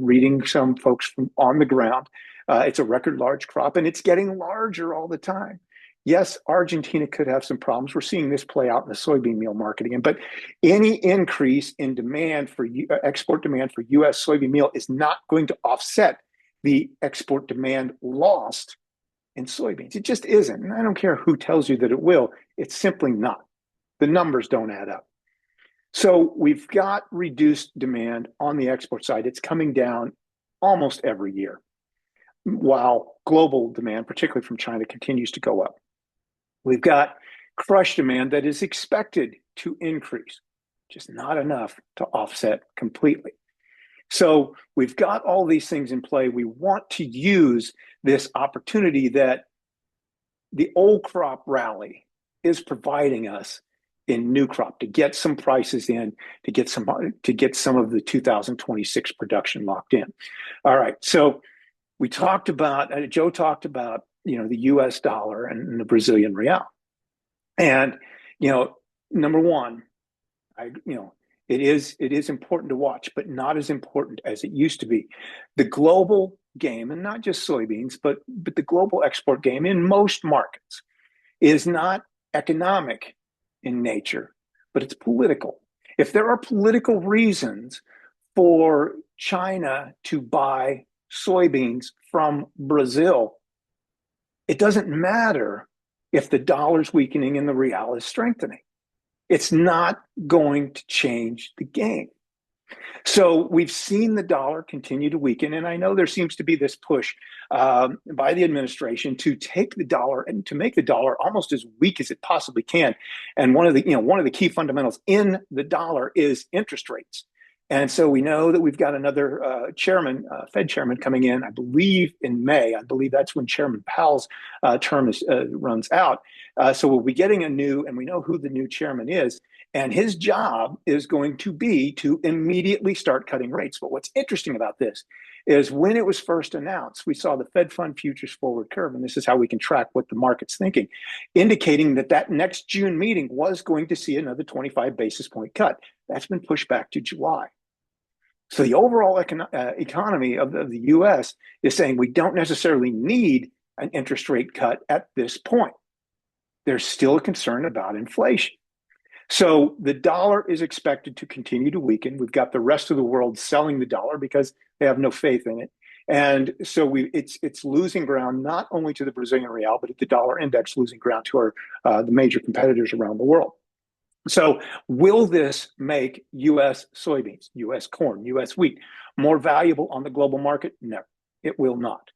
reading some folks from on the ground, it's a record large crop, and it's getting larger all the time. Yes, Argentina could have some problems. We're seeing this play out in the soybean meal market again, but any increase in demand for export demand for U.S. soybean meal is not going to offset the export demand lost in soybeans. It just isn't. And I don't care who tells you that it will. It's simply not. The numbers don't add up. So we've got reduced demand on the export side. It's coming down almost every year, while global demand, particularly from China, continues to go up. We've got crush demand that is expected to increase, just not enough to offset completely. So we've got all these things in play. We want to use this opportunity that the old crop rally is providing us in new crop to get some prices in, to get some of the 2026 production locked in. All right, so we talked about, Joe talked about, the U.S. dollar and the Brazilian real, and number one, it is important to watch, but not as important as it used to be. The global game, and not just soybeans, but the global export game in most markets is not economic in nature, but it's political. If there are political reasons for China to buy soybeans from Brazil, it doesn't matter if the dollar's weakening and the real is strengthening. It's not going to change the game. So we've seen the dollar continue to weaken, and I know there seems to be this push by the administration to take the dollar and to make the dollar almost as weak as it possibly can. And one of the key fundamentals in the dollar is interest rates. And so we know that we've got another Fed chairman coming in, I believe in May. I believe that's when Chairman Powell's term runs out. So we'll be getting and we know who the new chairman is. And his job is going to be to immediately start cutting rates. But what's interesting about this is when it was first announced, we saw the Fed Fund futures forward curve, and this is how we can track what the market's thinking, indicating that next June meeting was going to see another 25 basis point cut. That's been pushed back to July. So the overall economy of the U.S. is saying we don't necessarily need an interest rate cut at this point. There's still a concern about inflation. So the dollar is expected to continue to weaken. We've got the rest of the world selling the dollar because they have no faith in it. And so it's losing ground not only to the Brazilian real, but the dollar index losing ground to the major competitors around the world. So will this make U.S. soybeans, U.S. corn, U.S. wheat more valuable on the global market? No, it will not.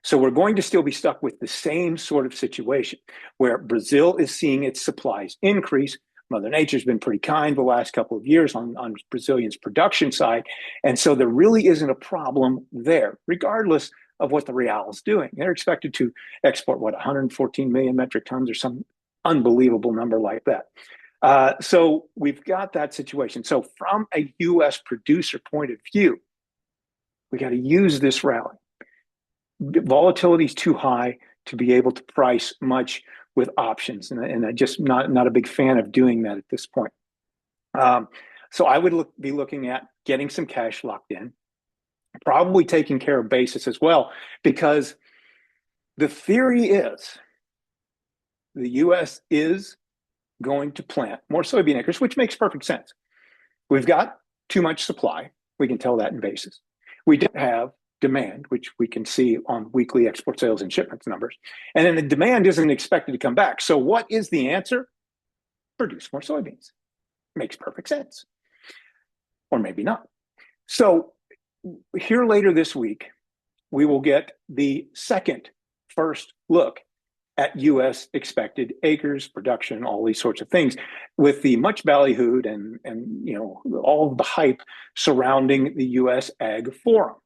So we're going to still be stuck with the same sort of situation where Brazil is seeing its supplies increase. Mother Nature's been pretty kind the last couple of years on Brazilians' production side. And so there really isn't a problem there, regardless of what the real is doing. They're expected to export, 114 million metric tons or some unbelievable number like that. So we've got that situation. So from a U.S. producer point of view, we got to use this rally. Volatility is too high to be able to price much with options, and I'm just not a big fan of doing that at this point. So I would be looking at getting some cash locked in, probably taking care of basis as well, because the theory is the U.S. is going to plant more soybean acres, which makes perfect sense. We've got too much supply. We can tell that in basis. We don't have demand, which we can see on weekly export sales and shipments numbers. And then the demand isn't expected to come back. So what is the answer? Produce more soybeans. Makes perfect sense. Or maybe not. So here later this week, we will get the first look at U.S. expected acres, production, all these sorts of things, with the much ballyhooed and all of the hype surrounding the U.S. Ag Forum.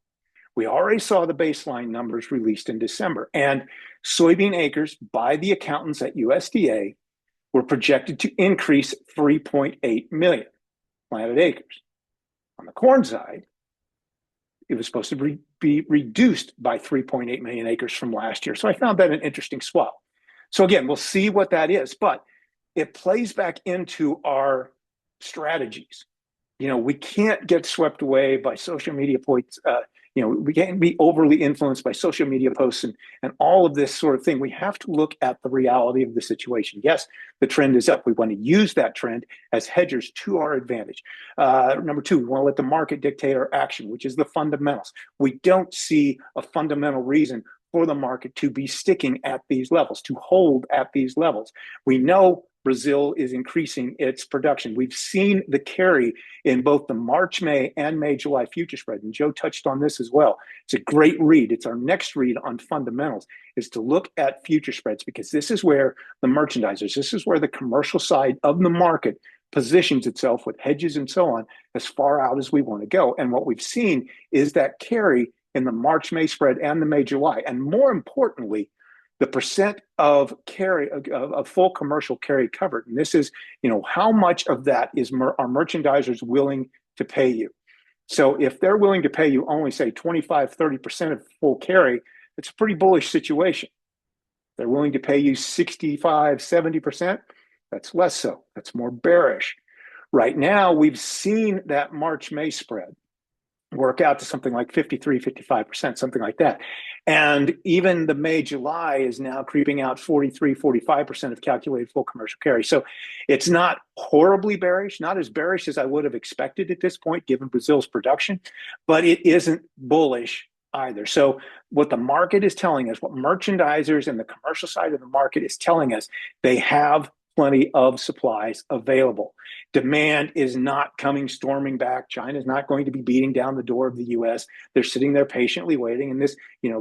We already saw the baseline numbers released in December, and soybean acres by the accountants at USDA were projected to increase 3.8 million planted acres. On the corn side, it was supposed to be reduced by 3.8 million acres from last year. So I found that an interesting swap. So again, we'll see what that is, but it plays back into our strategies. We can't get swept away by social media points. We can't be overly influenced by social media posts and all of this sort of thing. We have to look at the reality of the situation. Yes, the trend is up. We want to use that trend as hedgers to our advantage. Number two, we want to let the market dictate our action, which is the fundamentals. We don't see a fundamental reason for the market to be sticking at these levels, to hold at these levels. We know Brazil is increasing its production. We've seen the carry in both the March, May, and May, July future spread. And Joe touched on this as well. It's a great read. It's our next read on fundamentals, is to look at future spreads, because this is where the merchandisers, this is where the commercial side of the market positions itself with hedges and so on as far out as we want to go. And what we've seen is that carry in the March, May spread and the May, July. And more importantly, the percent of carry of full commercial carry covered. And this is, how much of that is are merchandisers willing to pay you? So if they're willing to pay you only, say, 25, 30% of full carry, it's a pretty bullish situation. They're willing to pay you 65, 70%. That's less so. That's more bearish. Right now, we've seen that March, May spread work out to something like 53, 55%, something like that. And even the May, July is now creeping out 43, 45% of calculated full commercial carry. So it's not horribly bearish, not as bearish as I would have expected at this point, given Brazil's production, but it isn't bullish either. So what the market is telling us, what merchandisers and the commercial side of the market is telling us, they have plenty of supplies available. Demand is not coming storming back. China is not going to be beating down the door of the U.S. They're sitting there patiently waiting. And this,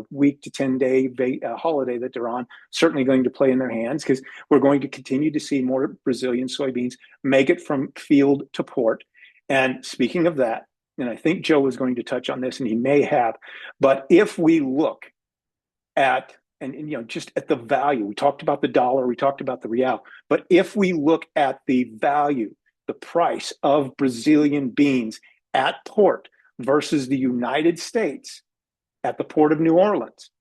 week to 10-day holiday that they're on, certainly going to play in their hands, because we're going to continue to see more Brazilian soybeans make it from field to port. And speaking of that, and I think Joe was going to touch on this, and he may have, but if we look at just at the value, we talked about the dollar, we talked about the real, but if we look at the value, the price of Brazilian beans at port versus the United States at the port of New Orleans,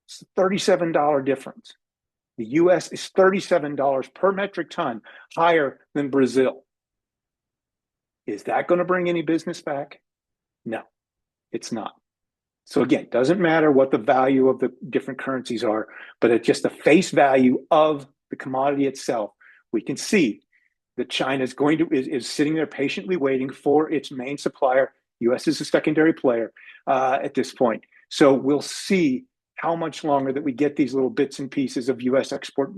it's a $37 difference. The U.S. is $37 per metric ton higher than Brazil. Is that going to bring any business back? No, it's not. So again, doesn't matter what the value of the different currencies are, but at just the face value of the commodity itself, we can see that China is sitting there patiently waiting for its main supplier. U.S. is a secondary player at this point. So we'll see how much longer that we get these little bits and pieces of U.S. export,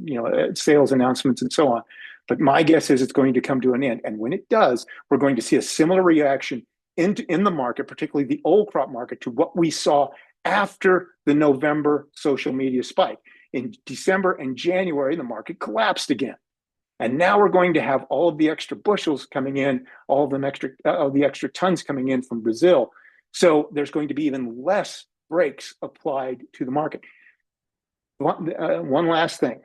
sales announcements and so on. But my guess is it's going to come to an end. And when it does, we're going to see a similar reaction in the market, particularly the old crop market, to what we saw after the November social media spike. In December and January, the market collapsed again. And now we're going to have all of the extra bushels coming in, all of the extra tons coming in from Brazil. So there's going to be even less brakes applied to the market. One last thing,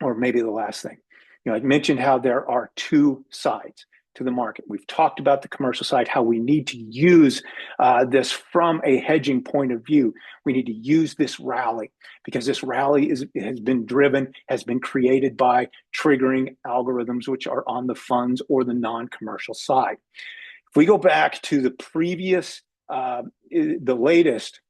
or maybe the last thing. I mentioned how there are two sides to the market. We've talked about the commercial side, how we need to use this from a hedging point of view. We need to use this rally, because this rally has been created by triggering algorithms which are on the funds or the non-commercial side. If we go back to the previous, the latest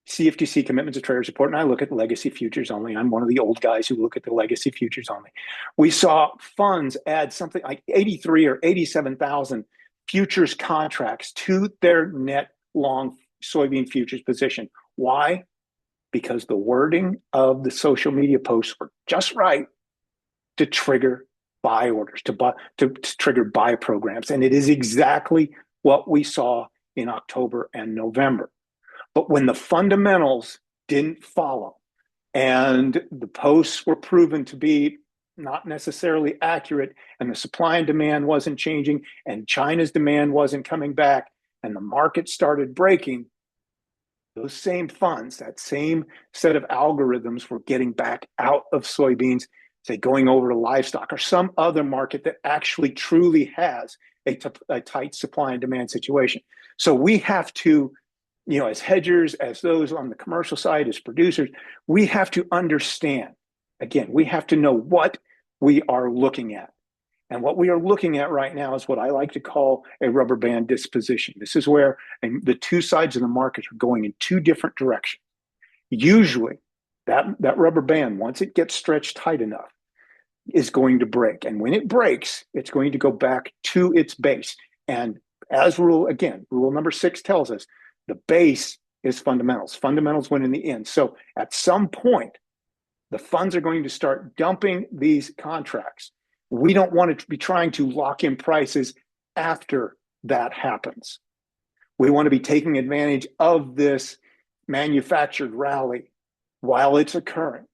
CFTC commitments of traders report, and I look at legacy futures only. I'm one of the old guys who look at the legacy futures only. We saw funds add something like 83 or 87,000 futures contracts to their net long soybean futures position. Why? Because the wording of the social media posts were just right to trigger buy orders, to trigger buy programs. And it is exactly what we saw in October and November. But when the fundamentals didn't follow, and the posts were proven to be not necessarily accurate, and the supply and demand wasn't changing, and China's demand wasn't coming back, and the market started breaking, those same funds, that same set of algorithms were getting back out of soybeans, say going over to livestock or some other market that actually truly has a tight supply and demand situation. So we have to, as hedgers, as those on the commercial side, as producers, we have to understand, again, we have to know what we are looking at. And what we are looking at right now is what I like to call a rubber band disposition. This is where the two sides of the market are going in two different directions. Usually, that rubber band, once it gets stretched tight enough, is going to break. And when it breaks, it's going to go back to its base. And as rule number 6 tells us, the base is fundamentals. Fundamentals win in the end. So at some point, the funds are going to start dumping these contracts. We don't want to be trying to lock in prices after that happens. We want to be taking advantage of this manufactured rally while it's occurring,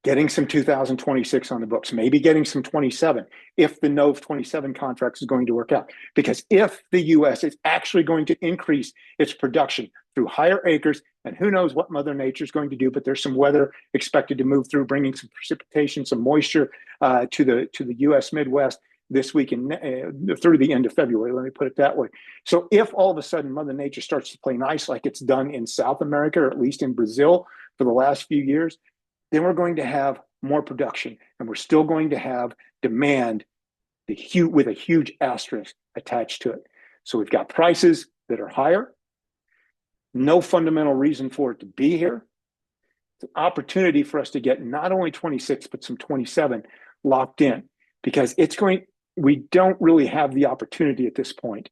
getting some 2026 on the books, maybe getting some 27 if the NOV 27 contracts is going to work out. Because if the U.S. is actually going to increase its production through higher acres, and who knows what Mother Nature is going to do, but there's some weather expected to move through, bringing some precipitation, some moisture to the U.S. Midwest this week and through the end of February, let me put it that way. So if all of a sudden Mother Nature starts to play nice like it's done in South America, or at least in Brazil for the last few years, then we're going to have more production, and we're still going to have demand with a huge asterisk attached to it. So we've got prices that are higher, no fundamental reason for it to be here. It's an opportunity for us to get not only 26, but some 27 locked in, because we don't really have the opportunity at this point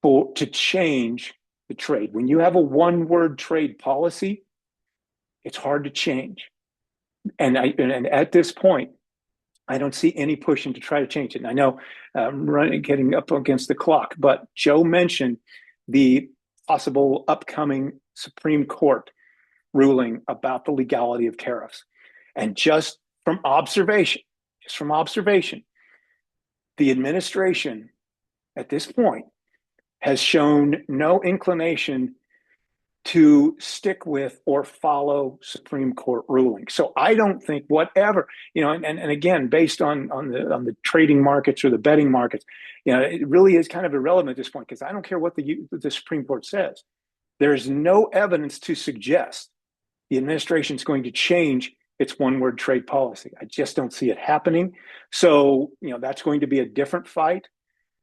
to change the trade. When you have a one-word trade policy, it's hard to change. And at this point, I don't see any pushing to try to change it. And I know I'm getting up against the clock, but Joe mentioned the possible upcoming Supreme Court ruling about the legality of tariffs. And just from observation, the administration at this point has shown no inclination to stick with or follow Supreme Court rulings. So I don't think whatever, and again, based on the trading markets or the betting markets, it really is kind of irrelevant at this point, because I don't care what the Supreme Court says. There's no evidence to suggest the administration is going to change its one-word trade policy. I just don't see it happening. So, that's going to be a different fight.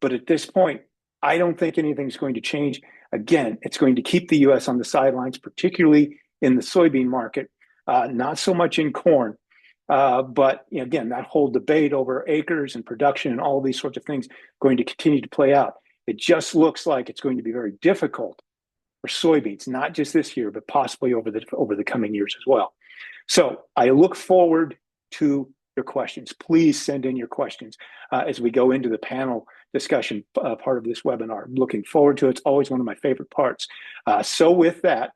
But at this point, I don't think anything's going to change. Again, it's going to keep the U.S. on the sidelines, particularly in the soybean market, not so much in corn. But again, that whole debate over acres and production and all these sorts of things going to continue to play out. It just looks like it's going to be very difficult for soybeans, not just this year, but possibly over the coming years as well. So I look forward to your questions. Please send in your questions as we go into the panel discussion part of this webinar. I'm looking forward to it. It's always one of my favorite parts. So with that,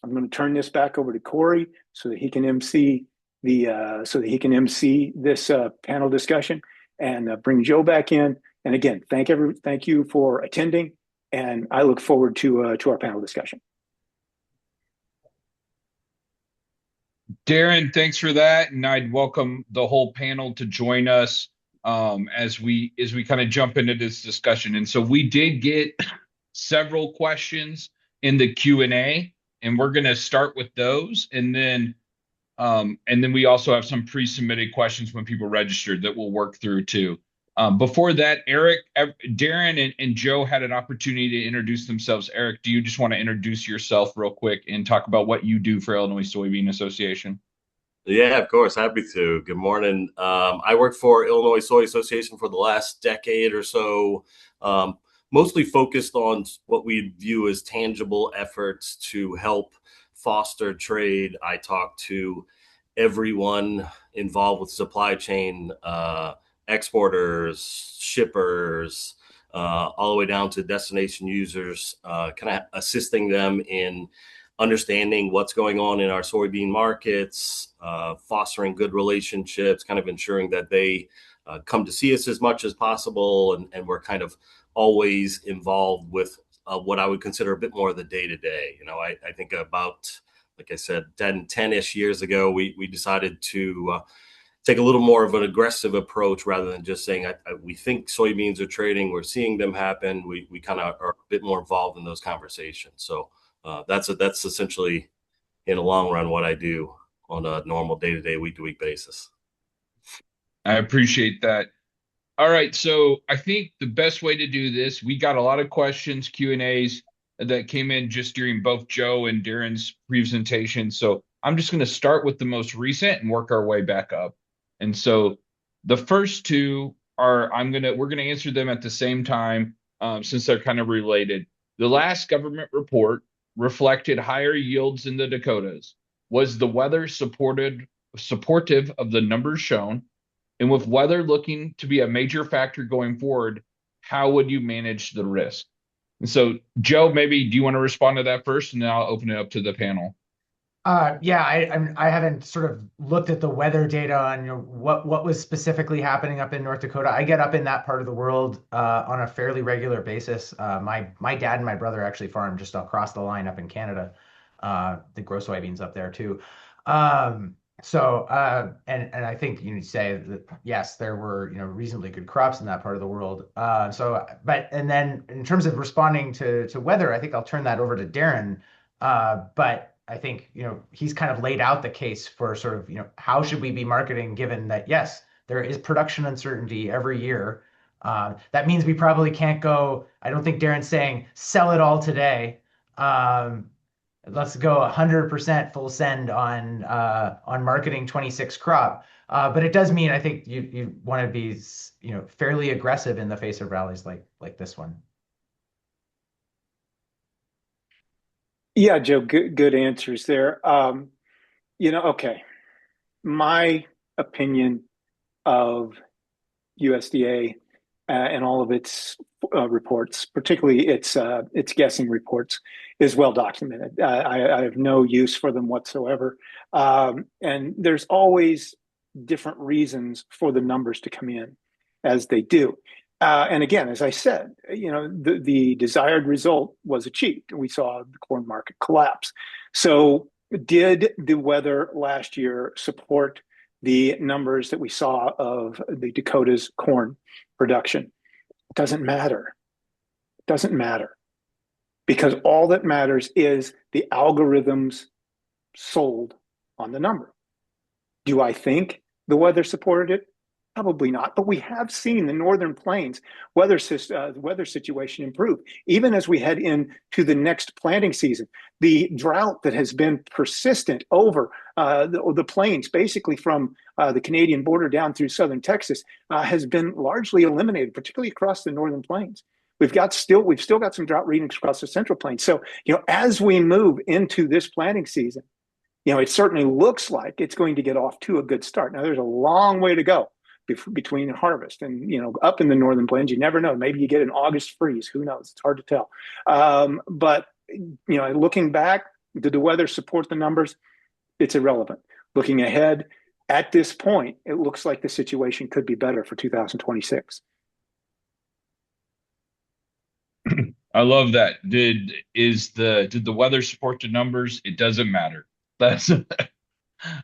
I'm going to turn this back over to Corey so that he can MC this panel discussion, and bring Joe back in. And again, thank you for attending, and I look forward to our panel discussion. Darren, thanks for that, and I'd welcome the whole panel to join us as we kind of jump into this discussion. And so we did get several questions in the Q&A, and we're going to start with those, and then we also have some pre-submitted questions when people registered that we'll work through too. Before that, Eric, Darren, and Joe had an opportunity to introduce themselves. Eric, do you just want to introduce yourself real quick and talk about what you do for Illinois Soybean Association? Yeah, of course. Happy to. Good morning. I worked for Illinois Soy Association for the last decade or so, mostly focused on what we view as tangible efforts to help foster trade. I talk to everyone involved with supply chain, exporters, shippers, all the way down to destination users, kind of assisting them in understanding what's going on in our soybean markets, fostering good relationships, kind of ensuring that they come to see us as much as possible. And we're kind of always involved with what I would consider a bit more of the day-to-day. I think about, like I said, 10-ish years ago, we decided to take a little more of an aggressive approach rather than just saying, we think soybeans are trading, we're seeing them happen. We kind of are a bit more involved in those conversations. So that's essentially, in the long run, what I do on a normal day-to-day, week-to-week basis. I appreciate that. All right, so I think the best way to do this, we got a lot of questions, Q&As that came in just during both Joe and Darren's presentation. So I'm just going to start with the most recent and work our way back up. And so the first two are we're gonna answer them at the same time since they're kind of related. The last government report reflected higher yields in the Dakotas. Was the weather supportive of the numbers shown? And with weather looking to be a major factor going forward, how would you manage the risk? And so, Joe, maybe do you want to respond to that first, and then I'll open it up to the panel. Yeah, I haven't sort of looked at the weather data on what was specifically happening up in North Dakota. I get up in that part of the world on a fairly regular basis. My dad and my brother actually farm just across the line up in Canada. They grow soybeans up there too. And I think you say that yes, there were reasonably good crops in that part of the world. And then in terms of responding to weather, I think I'll turn that over to Darren. But I think he's kind of laid out the case for sort of how should we be marketing given that yes, there is production uncertainty every year. That means we probably can't go. I don't think Darren's saying sell it all today. Let's go 100% full send on marketing 26 crop. But it does mean I think you want to be fairly aggressive in the face of rallies like this one. Yeah, Joe, good answers there. Okay. My opinion of USDA and all of its reports, particularly its guessing reports, is well documented. I have no use for them whatsoever. And there's always different reasons for the numbers to come in as they do. And again, as I said, the desired result was achieved. We saw the corn market collapse. So did the weather last year support the numbers that we saw of the Dakota's corn production? Doesn't matter. Doesn't matter. Because all that matters is the algorithms sold on the number. Do I think the weather supported it? Probably not, but we have seen the Northern Plains weather situation improve. Even as we head into the next planting season, the drought that has been persistent over the plains, basically from the Canadian border down through southern Texas, has been largely eliminated, particularly across the Northern Plains. We've still got some drought readings across the Central Plains. So, as we move into this planting season, it certainly looks like it's going to get off to a good start. Now, there's a long way to go between harvest and up in the Northern Plains. You never know. Maybe you get an August freeze. Who knows? It's hard to tell. But looking back, did the weather support the numbers? It's irrelevant. Looking ahead, at this point, it looks like the situation could be better for 2026. I love that. Did the weather support the numbers? It doesn't matter. I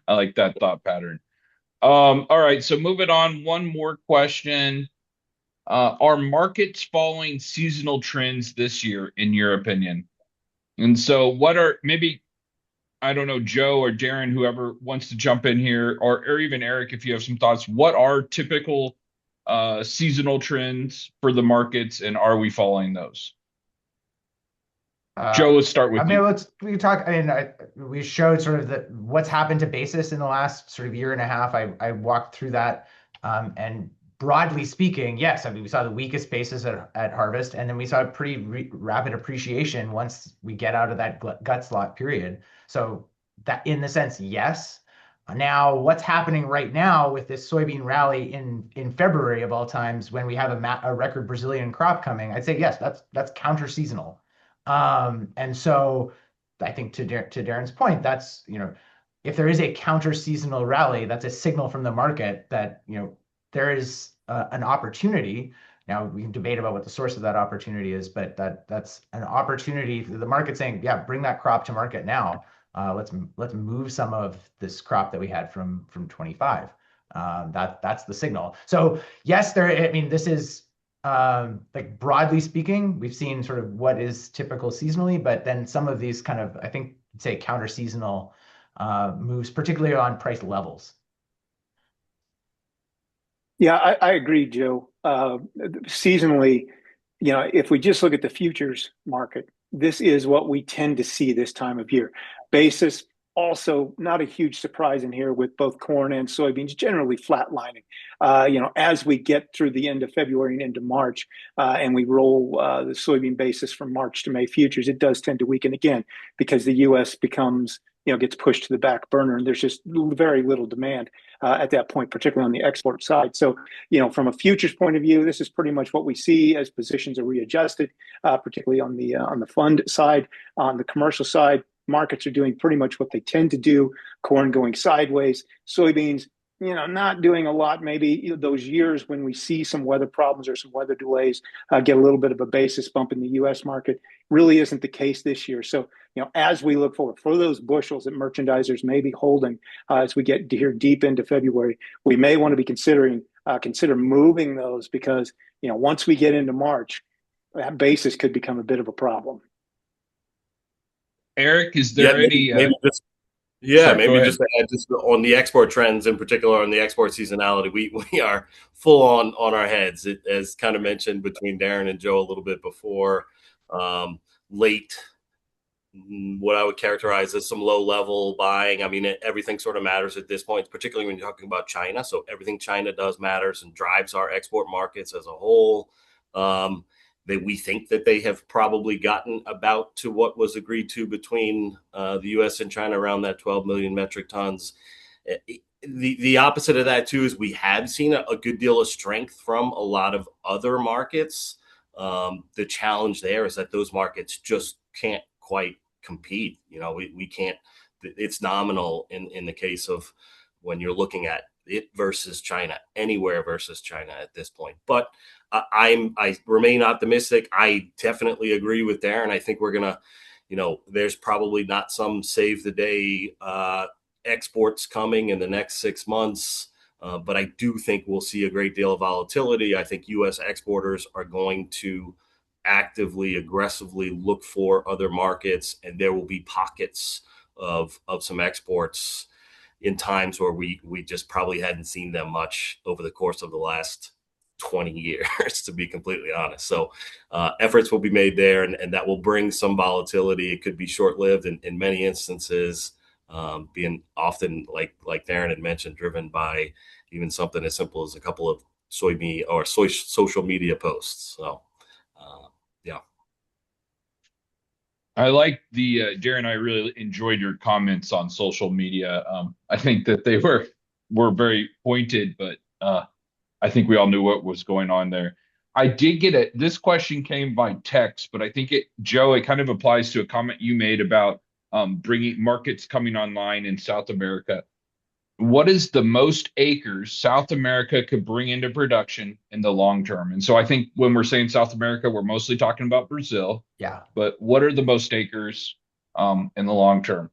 like that thought pattern. All right, so moving on, one more question. Are markets following seasonal trends this year, in your opinion? And so maybe, I don't know, Joe or Darren, whoever wants to jump in here, or even Eric, if you have some thoughts, what are typical seasonal trends for the markets, and are we following those? Joe, let's start with you. We showed sort of what's happened to basis in the last sort of year and a half. I walked through that, and broadly speaking, yes, we saw the weakest basis at harvest, and then we saw a pretty rapid appreciation once we get out of that gut slot period. So that, in the sense, yes. Now, what's happening right now with this soybean rally in February of all times, when we have a record Brazilian crop coming, I'd say yes, that's counter seasonal. And so I think to Darren's point, that's, if there is a counter seasonal rally, that's a signal from the market that, there is an opportunity. Now we can debate about what the source of that opportunity is, but that's an opportunity for the market saying, yeah, bring that crop to market now. Let's move some of this crop that we had from 25. That's the signal. So yes, I mean, this is like broadly speaking, we've seen sort of what is typical seasonally, but then some of these kind of, I think, say counter seasonal moves, particularly on price levels. Yeah, I agree, Joe. Seasonally, if we just look at the futures market, this is what we tend to see this time of year. Basis also not a huge surprise in here with both corn and soybeans generally flatlining. As we get through the end of February and into March, and we roll the soybean basis from March to May futures, it does tend to weaken again because the U.S. becomes gets pushed to the back burner, and there's just very little demand at that point, particularly on the export side. So, from a futures point of view, this is pretty much what we see as positions are readjusted, particularly on the fund side. On the commercial side, markets are doing pretty much what they tend to do. Corn going sideways, soybeans, not doing a lot. Maybe those years when we see some weather problems or some weather delays get a little bit of a basis bump in the U.S. market. Really isn't the case this year. So, as we look forward for those bushels that merchandisers may be holding as we get here deep into February, we may want to be consider moving those because, once we get into March, that basis could become a bit of a problem. Eric, is there any? Maybe just to add, just on the export trends, in particular on the export seasonality, we are full on our heads. It, as kind of mentioned between Darren and Joe a little bit before, late, what I would characterize as some low level buying. I mean, everything sort of matters at this point, particularly when you're talking about China. So everything China does matters and drives our export markets as a whole. We think that they have probably gotten about to what was agreed to between the U.S. and China around that 12 million metric tons. The opposite of that, too, is we have seen a good deal of strength from a lot of other markets. The challenge there is that those markets just can't quite compete. We can't. It's nominal in the case of when you're looking at it versus China, anywhere versus China at this point. But I remain optimistic. I definitely agree with Darren. I think we're gonna, there's probably not some save the day exports coming in the next 6 months, but I do think we'll see a great deal of volatility. I think U.S. exporters are going to actively, aggressively look for other markets, and there will be pockets of some exports in times where we just probably hadn't seen them much over the course of the last 20 years, to be completely honest. So efforts will be made there, and that will bring some volatility. It could be short-lived in many instances, being often, like Darren had mentioned, driven by even something as simple as a couple of social media posts. So, yeah. I like Darren. I really enjoyed your comments on social media. I think that they were very pointed, but I think we all knew what was going on there. I did get this question came by text, but I think Joe, it kind of applies to a comment you made about bringing markets coming online in South America. What is the most acres South America could bring into production in the long term? And so I think when we're saying South America, we're mostly talking about Brazil. Yeah. But what are the most acres in the long term?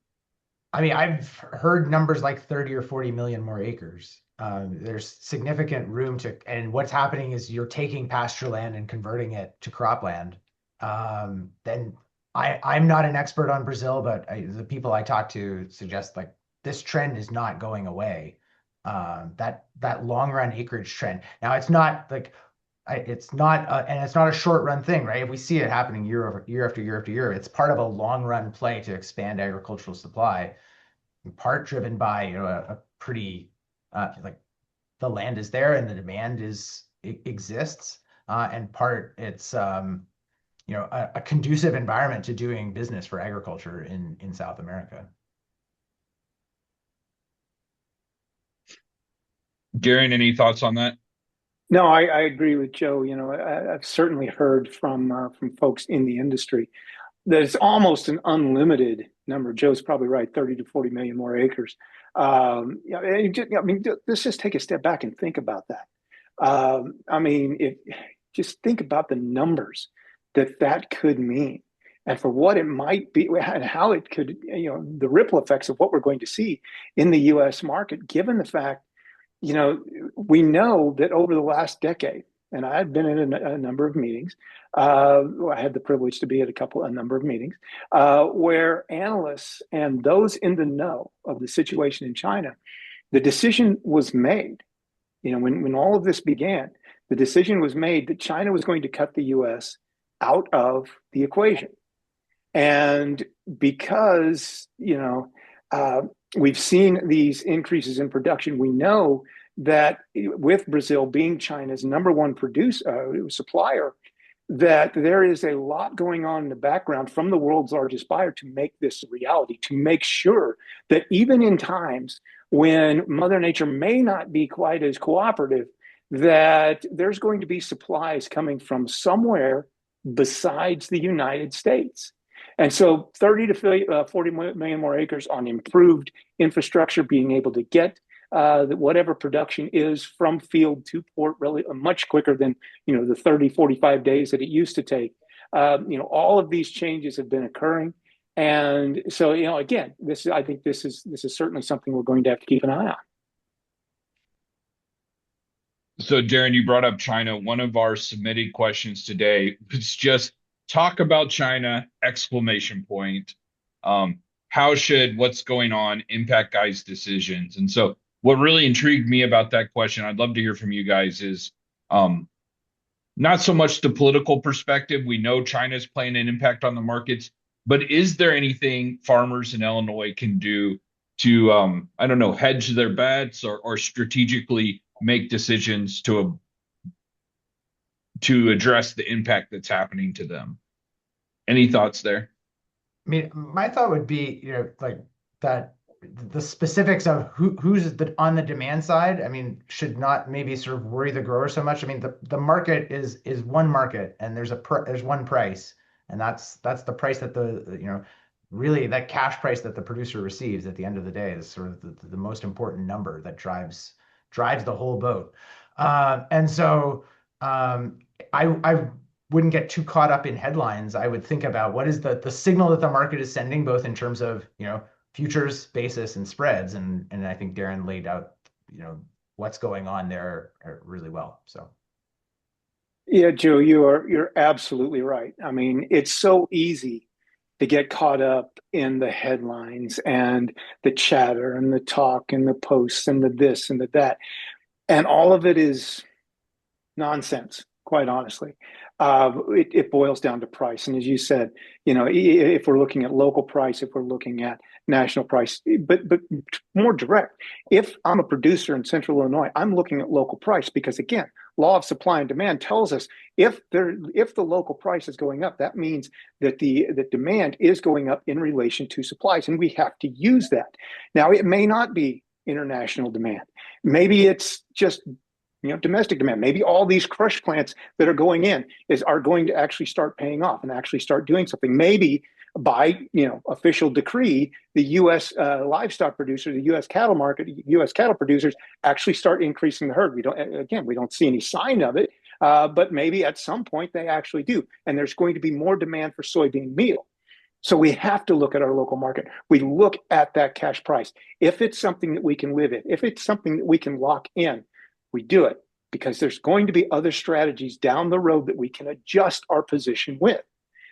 I mean, I've heard numbers like 30 or 40 million more acres. There's significant room and what's happening is you're taking pasture land and converting it to cropland. Then I'm not an expert on Brazil, but the people I talk to suggest like this trend is not going away. That long run acreage trend. Now it's not like it's not and it's not a short run thing, right? If we see it happening year after year after year, it's part of a long run play to expand agricultural supply, in part driven by a pretty like the land is there and the demand exists, and part it's a conducive environment to doing business for agriculture in South America. Darren, any thoughts on that? No, I agree with Joe. I've certainly heard from folks in the industry. that it's almost an unlimited number. Joe's probably right, 30 to 40 million more acres. I mean, let's just take a step back and think about that. I mean, just think about the numbers that could mean, and for what it might be, and how it could, the ripple effects of what we're going to see in the U.S. market, given the fact, we know that over the last decade, and I've been in a number of meetings. I had the privilege to be at a number of meetings where analysts and those in the know of the situation in China, the decision was made. When all of this began, the decision was made that China was going to cut the U.S. out of the equation. And because, we've seen these increases in production, we know that with Brazil being China's number one supplier, that there is a lot going on in the background from the world's largest buyer to make this a reality, to make sure that even in times when Mother Nature may not be quite as cooperative, that there's going to be supplies coming from somewhere besides the United States. And so 30 to 40 million more acres on improved infrastructure, being able to get whatever production is from field to port really much quicker than the 30, 45 days that it used to take. All of these changes have been occurring. And so, again, I think this is certainly something we're going to have to keep an eye on. So, Darren, you brought up China. One of our submitted questions today was just talk about China, exclamation point. How should what's going on impact guys' decisions? And so what really intrigued me about that question, I'd love to hear from you guys, is not so much the political perspective. We know China's playing an impact on the markets, but is there anything farmers in Illinois can do to, I don't know, hedge their bets or strategically make decisions to address the impact that's happening to them? Any thoughts there? I mean, my thought would be, like that the specifics of who's on the demand side, I mean, should not maybe sort of worry the grower so much. I mean, the market is one market, and there's one price, and that's the price that really that cash price that the producer receives at the end of the day is sort of the most important number that drives the whole boat. And so I wouldn't get too caught up in headlines. I would think about what is the signal that the market is sending, both in terms of futures, basis, and spreads, and I think Darren laid out what's going on there really well. So yeah, Joe, you're absolutely right. I mean, it's so easy to get caught up in the headlines and the chatter and the talk and the posts and the this and the that, and all of it is nonsense, quite honestly. It boils down to price. And as you said, if we're looking at local price, if we're looking at national price, but more direct, if I'm a producer in Central Illinois, I'm looking at local price because, again, law of supply and demand tells us if the local price is going up, that means that the demand is going up in relation to supplies, and we have to use that. Now, it may not be international demand. Maybe it's just domestic demand. Maybe all these crush plants that are going in are going to actually start paying off and actually start doing something. Maybe by official decree, the U.S. livestock producer, the U.S. cattle market, U.S. cattle producers actually start increasing the herd. We don't see any sign of it, but maybe at some point they actually do. And there's going to be more demand for soybean meal. So we have to look at our local market. We look at that cash price. If it's something that we can live in, if it's something that we can lock in, we do it, because there's going to be other strategies down the road that we can adjust our position with.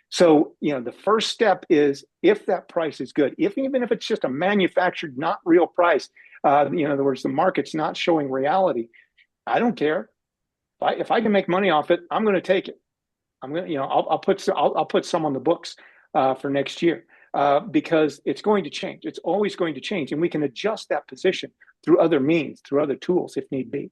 So, the first step is, if that price is good, even if it's just a manufactured, not real price, in other words, the market's not showing reality, I don't care. If I can make money off it, I'm going to take it. I'm going to, I'll put some on the books for next year because it's going to change. It's always going to change, and we can adjust that position through other means, through other tools, if need be.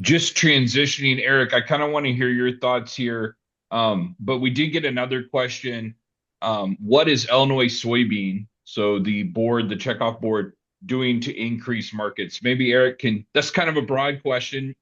Just transitioning, Eric, I kind of want to hear your thoughts here. But we did get another question. What is Illinois Soybean, so the checkoff board, doing to increase markets? Maybe Eric that's kind of a broad question.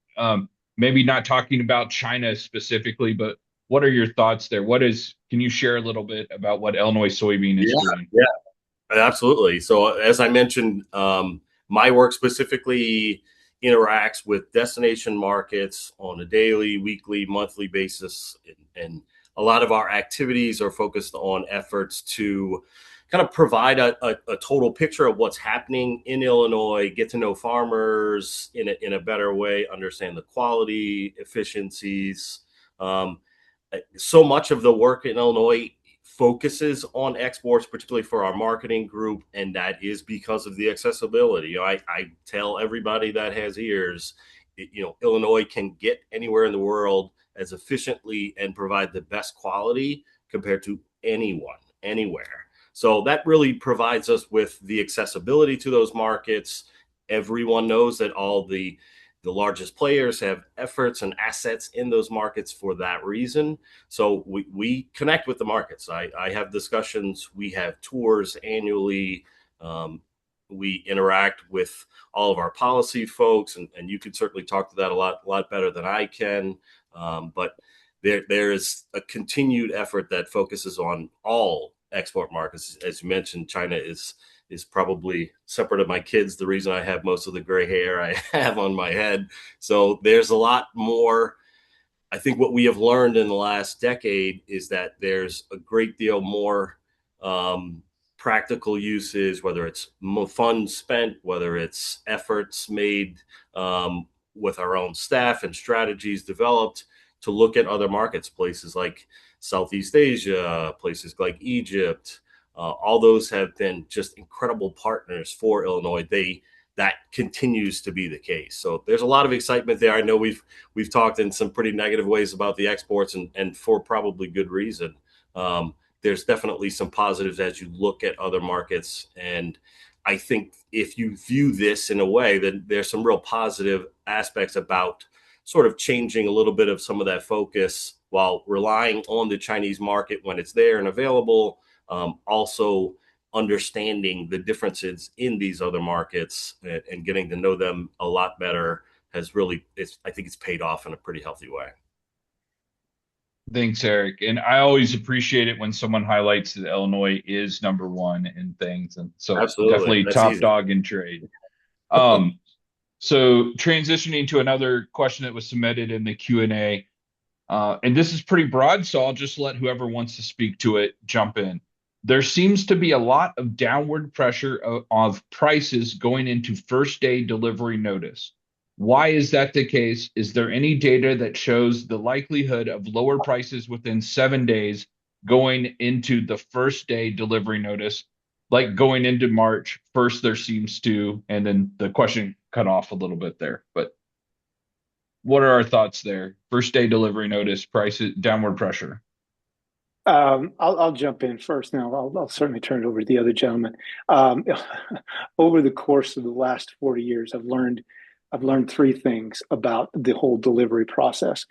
Maybe not talking about China specifically, but what are your thoughts there? Can you share a little bit about what Illinois soybean is Yeah, doing? yeah, absolutely. So as I mentioned, my work specifically interacts with destination markets on a daily, weekly, monthly basis, and a lot of our activities are focused on efforts to kind of provide a total picture of what's happening in Illinois, get to know farmers in a better way, understand the quality, efficiencies. Um, so much of the work in Illinois focuses on exports, particularly for our marketing group, and that is because of the accessibility. I tell everybody that has ears, Illinois can get anywhere in the world as efficiently and provide the best quality compared to anyone, anywhere. So that really provides us with the accessibility to those markets. Everyone knows that all the largest players have efforts and assets in those markets for that reason. So we connect with the markets. I have discussions. We have tours annually. We interact with all of our policy folks, and you could certainly talk to that a lot better than I can. But there is a continued effort that focuses on all export markets. As you mentioned, China is probably, separate of my kids, the reason I have most of the gray hair I have on my head. So there's a lot more. I think what we have learned in the last decade is that there's a great deal more practical uses, whether it's funds spent, whether it's efforts made with our own staff and strategies developed to look at other markets, places like Southeast Asia, places like Egypt. All those have been just incredible partners for Illinois. That continues to be the case. So there's a lot of excitement there. I know we've talked in some pretty negative ways about the exports, and for probably good reason. There's definitely some positives as you look at other markets, and I think if you view this in a way, then there's some real positive aspects about sort of changing a little bit of some of that focus while relying on the Chinese market when it's there and available. Also understanding the differences in these other markets and getting to know them a lot better has really, I think it's paid off in a pretty healthy way. Thanks, Eric. And I always appreciate it when someone highlights that Illinois is number one in things. And so Absolutely. definitely That's top easy. dog in trade. Um, so transitioning to another question that was submitted in the Q&A, and this is pretty broad, so I'll just let whoever wants to speak to it jump in. There seems to be a lot of downward pressure of prices going into first day delivery notice. Why is that the case? Is there any data that shows the likelihood of lower prices within 7 days going into the first day delivery notice? Like going into March, first there seems to, and then the question cut off a little bit there. But what are our thoughts there? First day delivery notice, prices, downward pressure. I'll jump in first. Now I'll certainly turn it over to the other gentleman. Um, Over the course of the last 40 years, I've learned three things about the whole delivery process.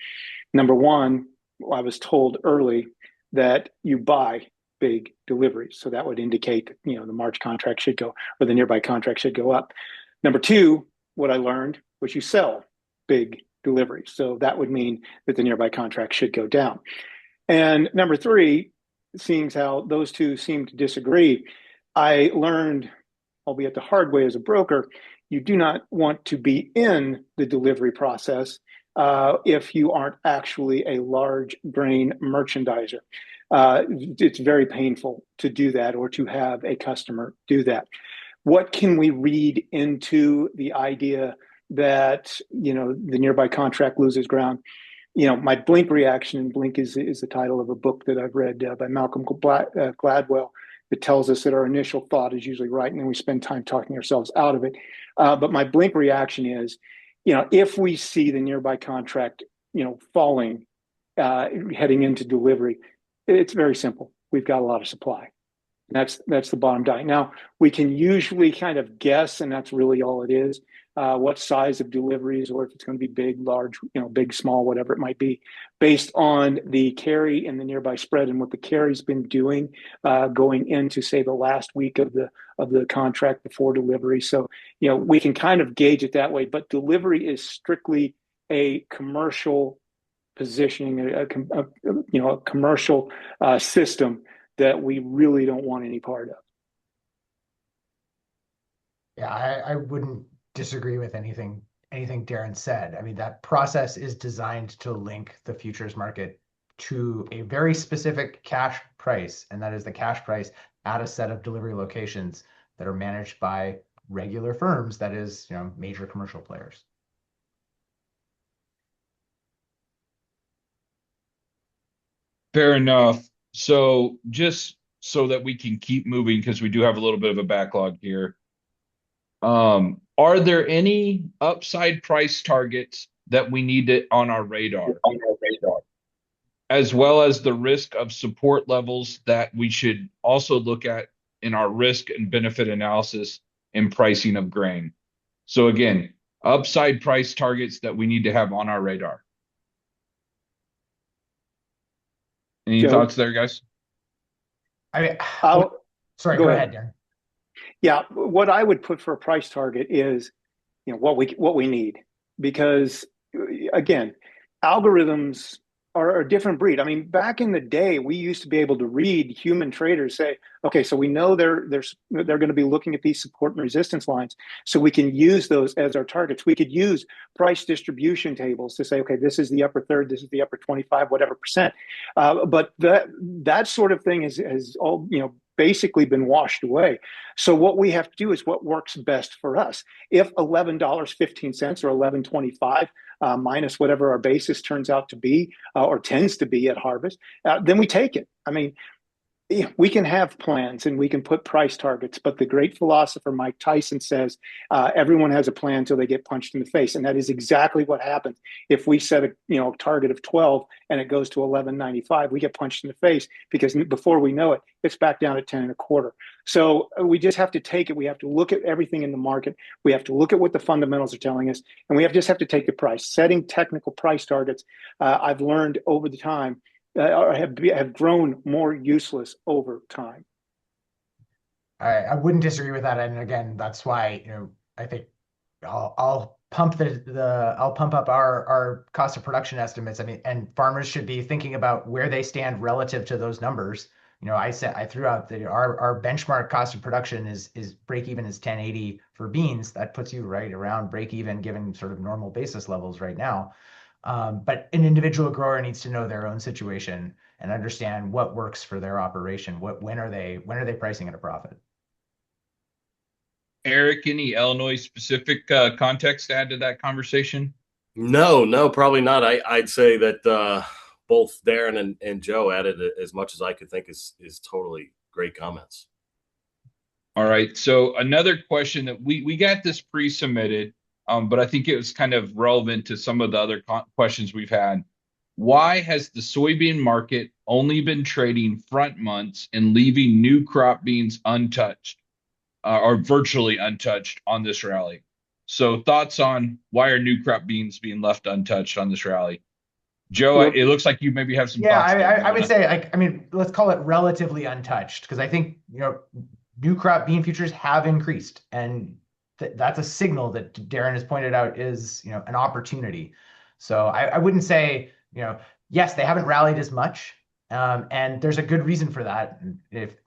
Number one, I was told early that you buy big deliveries, so that would indicate the March contract should go, or the nearby contract should go up. Number two, what I learned was you sell big deliveries, so that would mean that the nearby contract should go down. And number three, seeing how those two seem to disagree, I learned, albeit the hard way as a broker, you do not want to be in the delivery process if you aren't actually a large grain merchandiser. It's very painful to do that or to have a customer do that. What can we read into the idea that the nearby contract loses ground? My blink reaction, and blink is the title of a book that I've read by Malcolm Gladwell, that tells us that our initial thought is usually right, and then we spend time talking ourselves out of it. But my blink reaction is, if we see the nearby contract, falling, heading into delivery, it's very simple. We've got a lot of supply. That's the bottom line. Now, we can usually kind of guess, and that's really all it is, what size of deliveries, or if it's going to be big, large, big, small, whatever it might be, based on the carry and the nearby spread and what the carry's been doing going into, say, the last week of the contract before delivery. So, we can kind of gauge it that way. But delivery is strictly a commercial positioning a commercial system that we really don't want any part of. Yeah, I wouldn't disagree with anything Darren said. I mean, that process is designed to link the futures market to a very specific cash price, and that is the cash price at a set of delivery locations that are managed by regular firms, that is, major commercial players. Fair enough. So just so that we can keep moving, because we do have a little bit of a backlog here. Are there any upside price targets that we need on our radar, as well as the risk of support levels that we should also look at in our risk and benefit analysis and pricing of grain? So again, upside price targets that we need to have on our radar. Any Joe? thoughts there, guys? Sorry, go ahead, Darren. Yeah, what I would put for a price target is, what we need, because again, algorithms are a different breed. I mean, back in the day, we used to be able to read human traders say, okay, so we know they're going to be looking at these support and resistance lines, so we can use those as our targets. We could use price distribution tables to say, okay, this is the upper third, this is the upper 25, whatever percent. But that sort of thing has all basically been washed away. So what we have to do is what works best for us. If $11.15 or $11.25 minus whatever our basis turns out to be or tends to be at harvest, then we take it. I mean, we can have plans and we can put price targets, but the great philosopher Mike Tyson says everyone has a plan until they get punched in the face, and that is exactly what happens. If we set a target of 12 and it goes to 11.95, we get punched in the face, because before we know it, it's back down at 10 and a quarter. So we just have to take it. We have to look at everything in the market. We have to look at what the fundamentals are telling us, and we just have to take the price. Setting technical price targets, I've learned over the time, have grown more useless over time. I wouldn't disagree with that, and again, that's why I think I'll pump I'll pump up our cost of production estimates. I mean, and farmers should be thinking about where they stand relative to those numbers. I threw out our benchmark cost of production is break even is 1080 for beans. That puts you right around break even given sort of normal basis levels right now. But an individual grower needs to know their own situation and understand what works for their operation. When are they pricing at a profit? Eric, any Illinois specific context to add to that conversation? No, probably not. I'd say that both Darren and Joe added as much as I could think is totally great comments. All right. So another question that we got this pre-submitted, but I think it was kind of relevant to some of the other questions we've had. Why has the soybean market only been trading front months and leaving new crop beans untouched or virtually untouched on this rally? So thoughts on why are new crop beans being left untouched on this rally? Joe, it looks like you maybe have some thoughts. I would say, let's call it relatively untouched, because I think, new crop bean futures have increased, and that's a signal that Darren has pointed out is, an opportunity. So I wouldn't say, yes, they haven't rallied as much. And there's a good reason for that,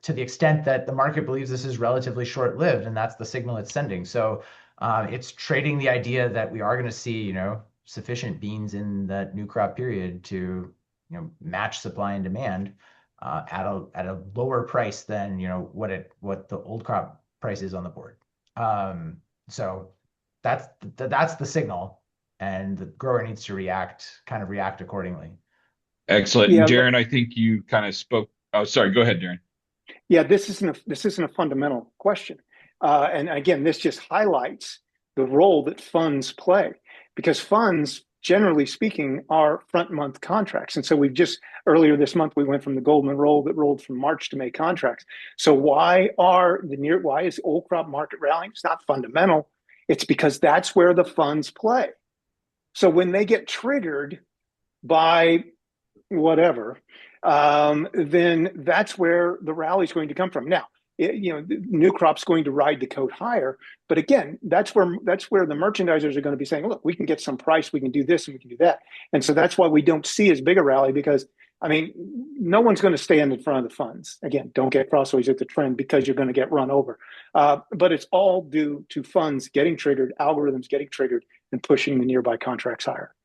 to the extent that the market believes this is relatively short-lived, and that's the signal it's sending. So it's trading the idea that we are going to see, sufficient beans in that new crop period to, match supply and demand at a lower price than what the old crop price is on the board. So that's the signal, and the grower needs to react accordingly. Excellent. Yeah, Darren, I think you kind of spoke. Oh, sorry. Go ahead, Darren. Yeah, this isn't a fundamental question, and again, this just highlights the role that funds play, because funds, generally speaking, are front month contracts, and so earlier this month we went from the Goldman roll that rolled from March to May contracts. So why is old crop market rallying? It's not fundamental. It's because that's where the funds play. So when they get triggered by whatever, then that's where the rally is going to come from. Now, the new crop's going to ride the coat higher. But again, that's where the merchandisers are going to be saying, look, we can get some price, we can do this, and we can do that. And so that's why we don't see as big a rally, because I mean, no one's going to stand in front of the funds. Again, don't get crossways at the trend, because you're going to get run over. But it's all due to funds getting triggered, algorithms getting triggered, and pushing the nearby contracts higher.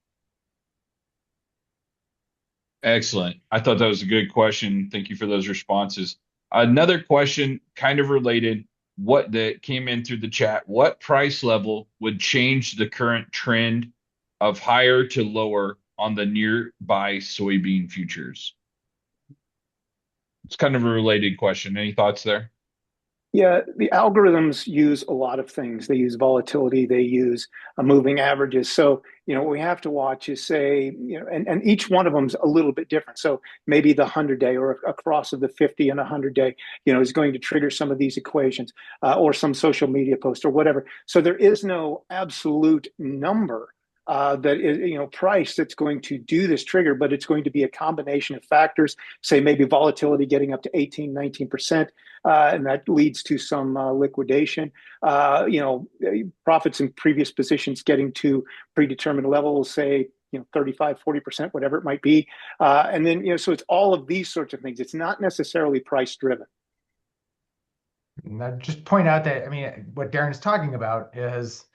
Excellent. I thought that was a good question. Thank you for those responses. Another question, kind of related, what that came in through the chat. What price level would change the current trend of higher to lower on the nearby soybean futures? It's kind of a related question. Any thoughts there? Yeah, the algorithms use a lot of things. They use volatility, they use moving averages. So, what we have to watch is, say, and each one of them's a little bit different. So maybe the 100-day or a cross of the 50 and 100-day, is going to trigger some of these equations, or some social media post or whatever. So there is no absolute number that is, price that's going to do this trigger, but it's going to be a combination of factors, say maybe volatility getting up to 18, 19%, and that leads to some liquidation. Profits in previous positions getting to predetermined levels, say, 35, 40%, whatever it might be. And then, so it's all of these sorts of things. It's not necessarily price driven. Now, just point out that, I mean, what Darren is talking about is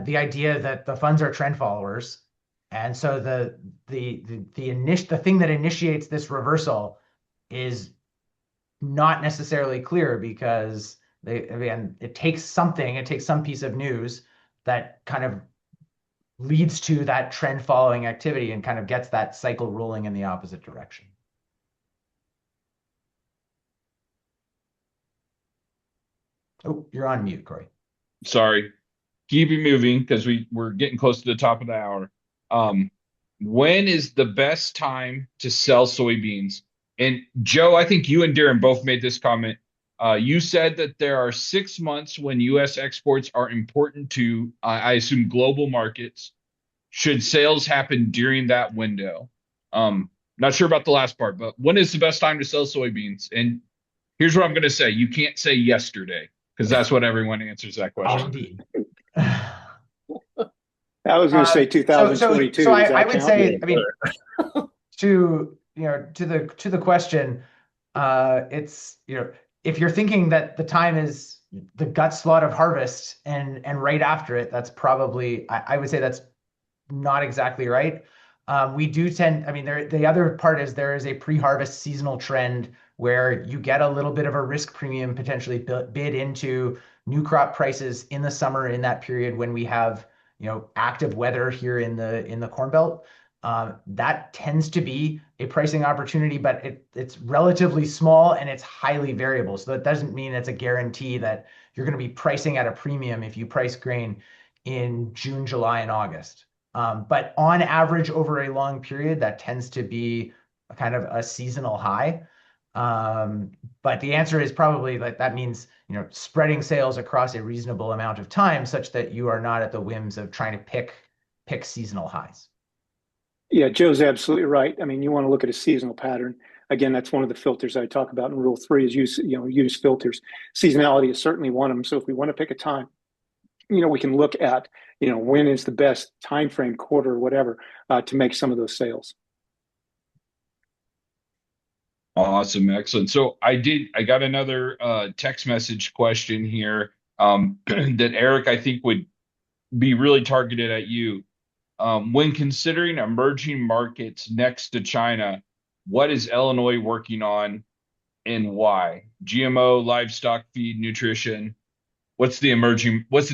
the idea that the funds are trend followers, and so the thing that initiates this reversal is not necessarily clear, because it takes some piece of news that kind of leads to that trend following activity and kind of gets that cycle rolling in the opposite direction. Oh, you're on mute, Corey. Sorry. Keep it moving, because we're getting close to the top of the hour. When is the best time to sell soybeans? And Joe, I think you and Darren both made this comment. You said that there are 6 months when U.S. exports are important to, I assume, global markets. Should sales happen during that window? Not sure about the last part, but when is the best time to sell soybeans? And here's what I'm going to say. You can't say yesterday, because that's what everyone answers that question. Oh, indeed. I was going to say 2022. So I would say, I mean, to the question, it's, if you're thinking that the time is the gut slot of harvest and right after it, that's probably, I would say that's not exactly right. We do tend, I mean, the other part is there is a pre-harvest seasonal trend where you get a little bit of a risk premium potentially bid into new crop prices in the summer, in that period when we have, active weather here in the Corn Belt. That tends to be a pricing opportunity, but it's relatively small and it's highly variable. So that doesn't mean it's a guarantee that you're going to be pricing at a premium if you price grain in June, July, and August. But on average, over a long period, that tends to be a kind of a seasonal high. But the answer is probably that means, spreading sales across a reasonable amount of time, such that you are not at the whims of trying to pick seasonal highs. Yeah, Joe's absolutely right. I mean, you want to look at a seasonal pattern. Again, that's one of the filters I talk about in Rule 3 is use filters. Seasonality is certainly one of them. So if we want to pick a time, we can look at, when is the best time frame, quarter, whatever, to make some of those sales. Awesome. Excellent. So I got another text message question here that Eric, I think, would be really targeted at you. When considering emerging markets next to China, what is Illinois working on and why? GMO, livestock feed, nutrition. What's the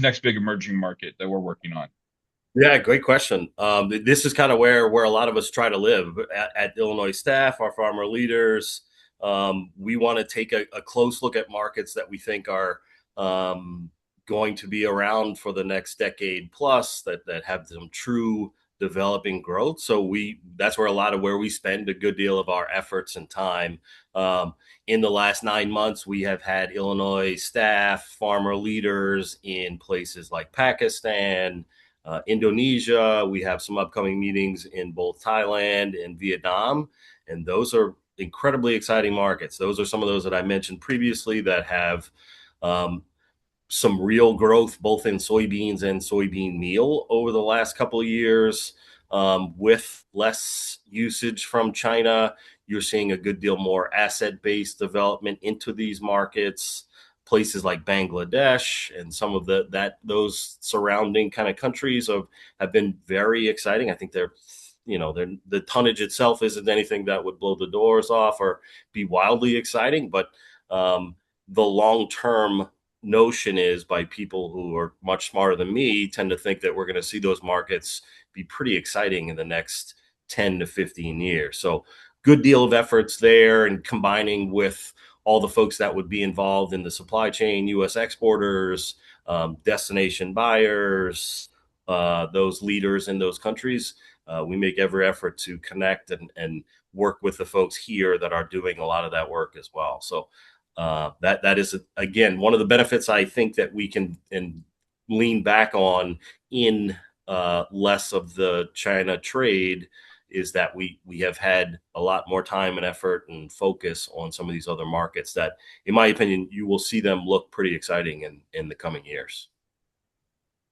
next big emerging market that we're working on? Yeah, great question. This is kind of where a lot of us try to live at Illinois staff, our farmer leaders. We want to take a close look at markets that we think are going to be around for the next decade plus, that have some true developing growth. So that's where we spend a good deal of our efforts and time. In the last 9 months, we have had Illinois staff, farmer leaders in places like Pakistan, Indonesia. We have some upcoming meetings in both Thailand and Vietnam, and those are incredibly exciting markets. Those are some of those that I mentioned previously that have some real growth both in soybeans and soybean meal over the last couple of years. With less usage from China, you're seeing a good deal more asset-based development into these markets. Places like Bangladesh and some of those surrounding kind of countries have been very exciting. I think the tonnage itself isn't anything that would blow the doors off or be wildly exciting, but the long-term notion is, by people who are much smarter than me, tend to think that we're going to see those markets be pretty exciting in the next 10 to 15 years. So good deal of efforts there, and combining with all the folks that would be involved in the supply chain, U.S. exporters, destination buyers, those leaders in those countries. We make every effort to connect and work with the folks here that are doing a lot of that work as well. So that is, again, one of the benefits I think that we can lean back on in less of the China trade, is that we have had a lot more time and effort and focus on some of these other markets that, in my opinion, you will see them look pretty exciting in the coming years.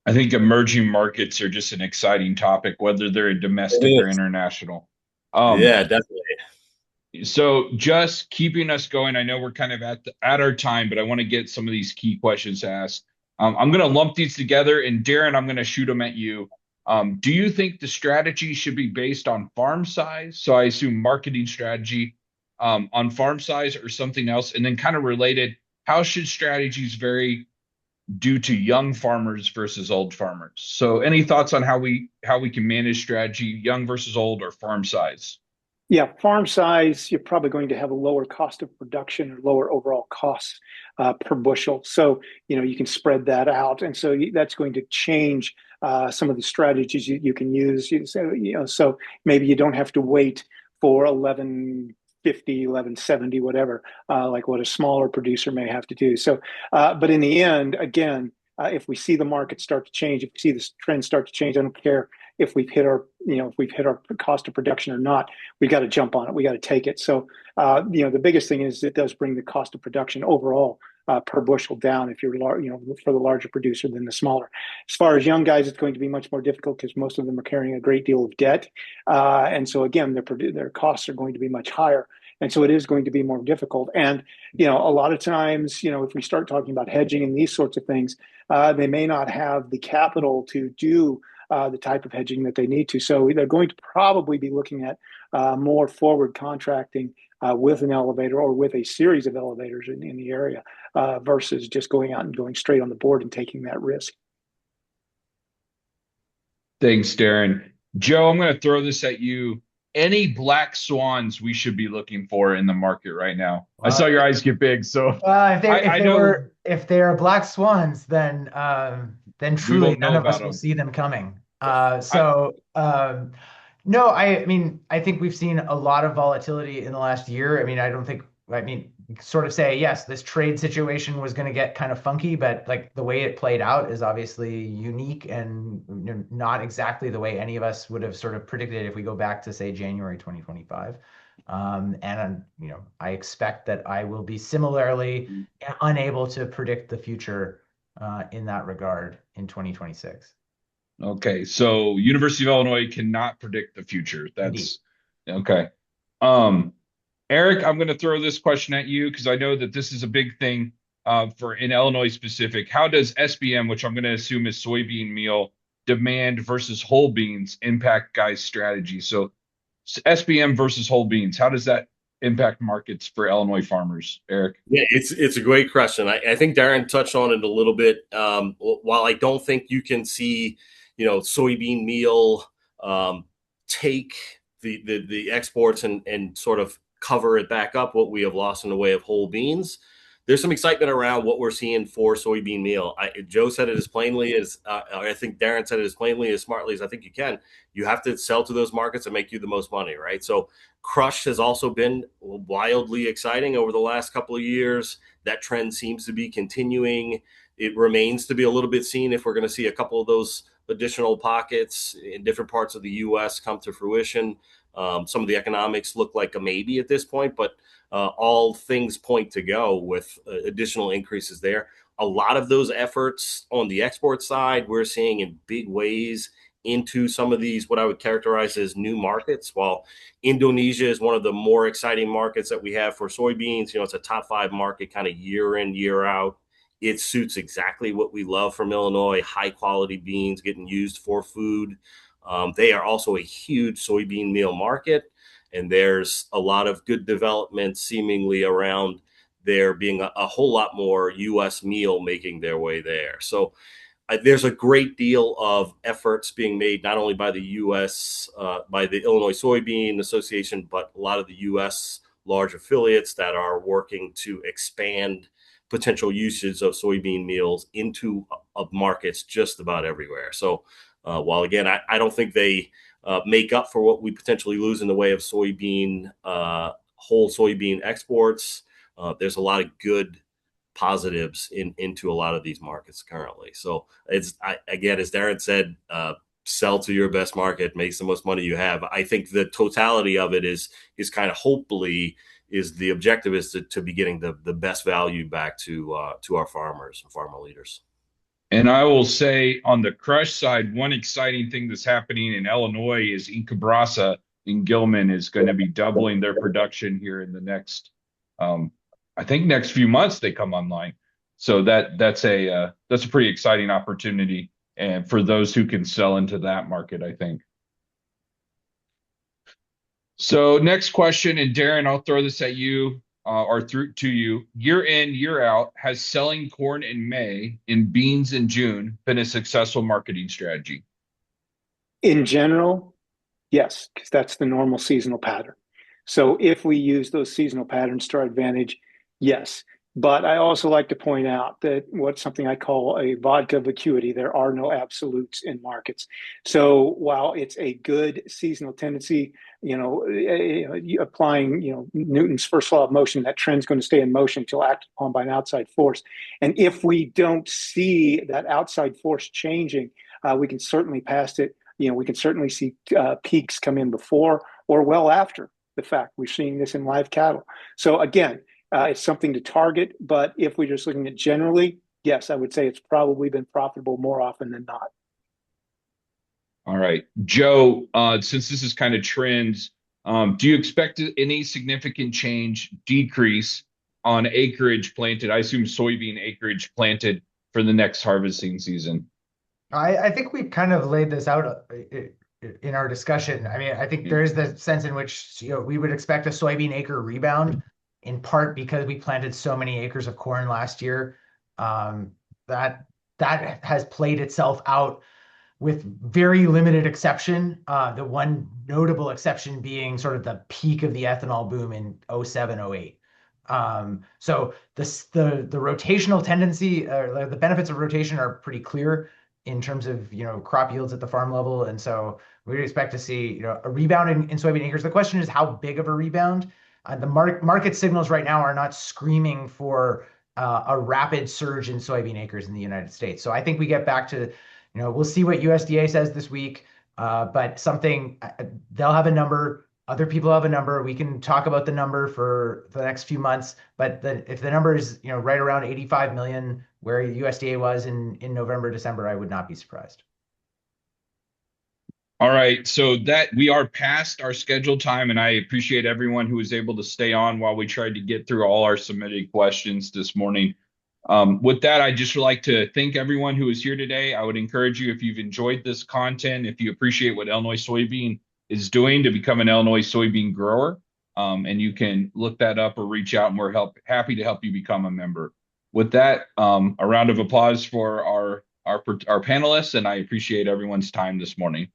I think emerging markets are just an exciting topic, whether they're domestic or international. Yeah, definitely. So just keeping us going, I know we're kind of at our time, but I want to get some of these key questions asked. I'm going to lump these together, and Darren, I'm going to shoot them at you. Do you think the strategy should be based on farm size? So I assume marketing strategy on farm size, or something else? And then kind of related, how should strategies vary due to young farmers versus old farmers? So any thoughts on how we can manage strategy, young versus old, or farm size? Yeah, farm size, you're probably going to have a lower cost of production or lower overall costs per bushel. So, you can spread that out. And so that's going to change some of the strategies you can use. So maybe you don't have to wait for 1150, 1170, whatever, like what a smaller producer may have to do. So, but in the end, again, if we see the market start to change, if we see this trend start to change, I don't care if we've hit our cost of production or not. We got to jump on it. We got to take it. So, the biggest thing is it does bring the cost of production overall per bushel down if you're, for the larger producer than the smaller. As far as young guys, it's going to be much more difficult because most of them are carrying a great deal of debt, and so again, their costs are going to be much higher. And so it is going to be more difficult. And, a lot of times, if we start talking about hedging and these sorts of things, they may not have the capital to do the type of hedging that they need to. So they're going to probably be looking at more forward contracting with an elevator or with a series of elevators in the area versus just going out and going straight on the board and taking that risk. Thanks, Darren. Joe, I'm going to throw this at you. Any black swans we should be looking for in the market right now? I saw your eyes get big, so if they're black swans, then truly none of us will see them coming. No, I mean, I think we've seen a lot of volatility in the last year. I mean, sort of say, yes, this trade situation was going to get kind of funky, but like the way it played out is obviously unique and not exactly the way any of us would have sort of predicted if we go back to, say, January 2025. I expect that I will be similarly unable to predict the future in that regard in 2026. Okay, so University of Illinois cannot predict the future. That's Indeed. Okay. Eric, I'm going to throw this question at you because I know that this is a big thing for in Illinois specific. How does SBM, which I'm going to assume is soybean meal, demand versus whole beans impact guys' strategy? So SBM versus whole beans, how does that impact markets for Illinois farmers, Eric? Yeah, it's a great question. I think Darren touched on it a little bit. While I don't think you can see, soybean meal take the exports and sort of cover it back up what we have lost in the way of whole beans, there's some excitement around what we're seeing for soybean meal. Joe said it as plainly as I think Darren said it as plainly, as smartly as I think you can. You have to sell to those markets and make you the most money, right? So crush has also been wildly exciting over the last couple of years. That trend seems to be continuing. It remains to be a little bit seen if we're going to see a couple of those additional pockets in different parts of the U.S. come to fruition. Some of the economics look like a maybe at this point, but all things point to go with additional increases there. A lot of those efforts on the export side, we're seeing in big ways into some of these, what I would characterize as new markets. While Indonesia is one of the more exciting markets that we have for soybeans, it's a top 5 market kind of year in, year out. It suits exactly what we love from Illinois, high quality beans getting used for food. They are also a huge soybean meal market, and there's a lot of good development seemingly around there being a whole lot more U.S. meal making their way there. So there's a great deal of efforts being made, not only by the U.S., by the Illinois Soybean Association, but a lot of the U.S. large affiliates that are working to expand potential usage of soybean meals into markets just about everywhere. So while, again, I don't think they make up for what we potentially lose in the way of soybean, whole soybean exports, there's a lot of good positives into a lot of these markets currently. So again, as Darren said, sell to your best market, makes the most money you have. I think the totality of it is kind of hopefully is the objective is to be getting the best value back to our farmers and farmer leaders. And I will say on the crush side, one exciting thing that's happening in Illinois is Incabrasa in Gilman is going to be doubling their production here in the next, I think next few months they come online. So that's a pretty exciting opportunity, and for those who can sell into that market, I think. So next question, and Darren, I'll throw this at you. Or through to you, year in, year out, has selling corn in May and beans in June been a successful marketing strategy? In general, yes, because that's the normal seasonal pattern. So if we use those seasonal patterns to our advantage, yes. But I also like to point out that what's something I call a vodka vacuity, there are no absolutes in markets. So while it's a good seasonal tendency, applying, Newton's first law of motion, that trend's going to stay in motion until acted upon by an outside force. And if we don't see that outside force changing, we can certainly pass it. We can certainly see peaks come in before or well after the fact. We're seeing this in live cattle. So again, it's something to target, but if we're just looking at generally, yes, I would say it's probably been profitable more often than not. All right, Joe, since this is kind of trends, do you expect any significant decrease on acreage planted? I assume soybean acreage planted for the next harvesting season. I think we kind of laid this out in our discussion. I mean, I think there is the sense in which we would expect a soybean acre rebound, in part because we planted so many acres of corn last year. That has played itself out with very limited exception. The one notable exception being sort of the peak of the ethanol boom in 07, 08. So the rotational tendency, the benefits of rotation are pretty clear in terms of crop yields at the farm level, and so we would expect to see a rebound in soybean acres. The question is how big of a rebound. The market signals right now are not screaming for a rapid surge in soybean acres in the United States. So I think we get back to, we'll see what USDA says this week, but they'll have a number. Other people have a number. We can talk about the number for the next few months, but if the number is right around 85 million, where USDA was in November, December, I would not be surprised. All right, so that we are past our scheduled time, and I appreciate everyone who was able to stay on while we tried to get through all our submitted questions this morning. With that, I'd just like to thank everyone who is here today. I would encourage you, if you've enjoyed this content, if you appreciate what Illinois Soybean is doing, to become an Illinois soybean grower, and you can look that up or reach out, and we're happy to help you become a member. With that, a round of applause for our panelists, and I appreciate everyone's time this morning.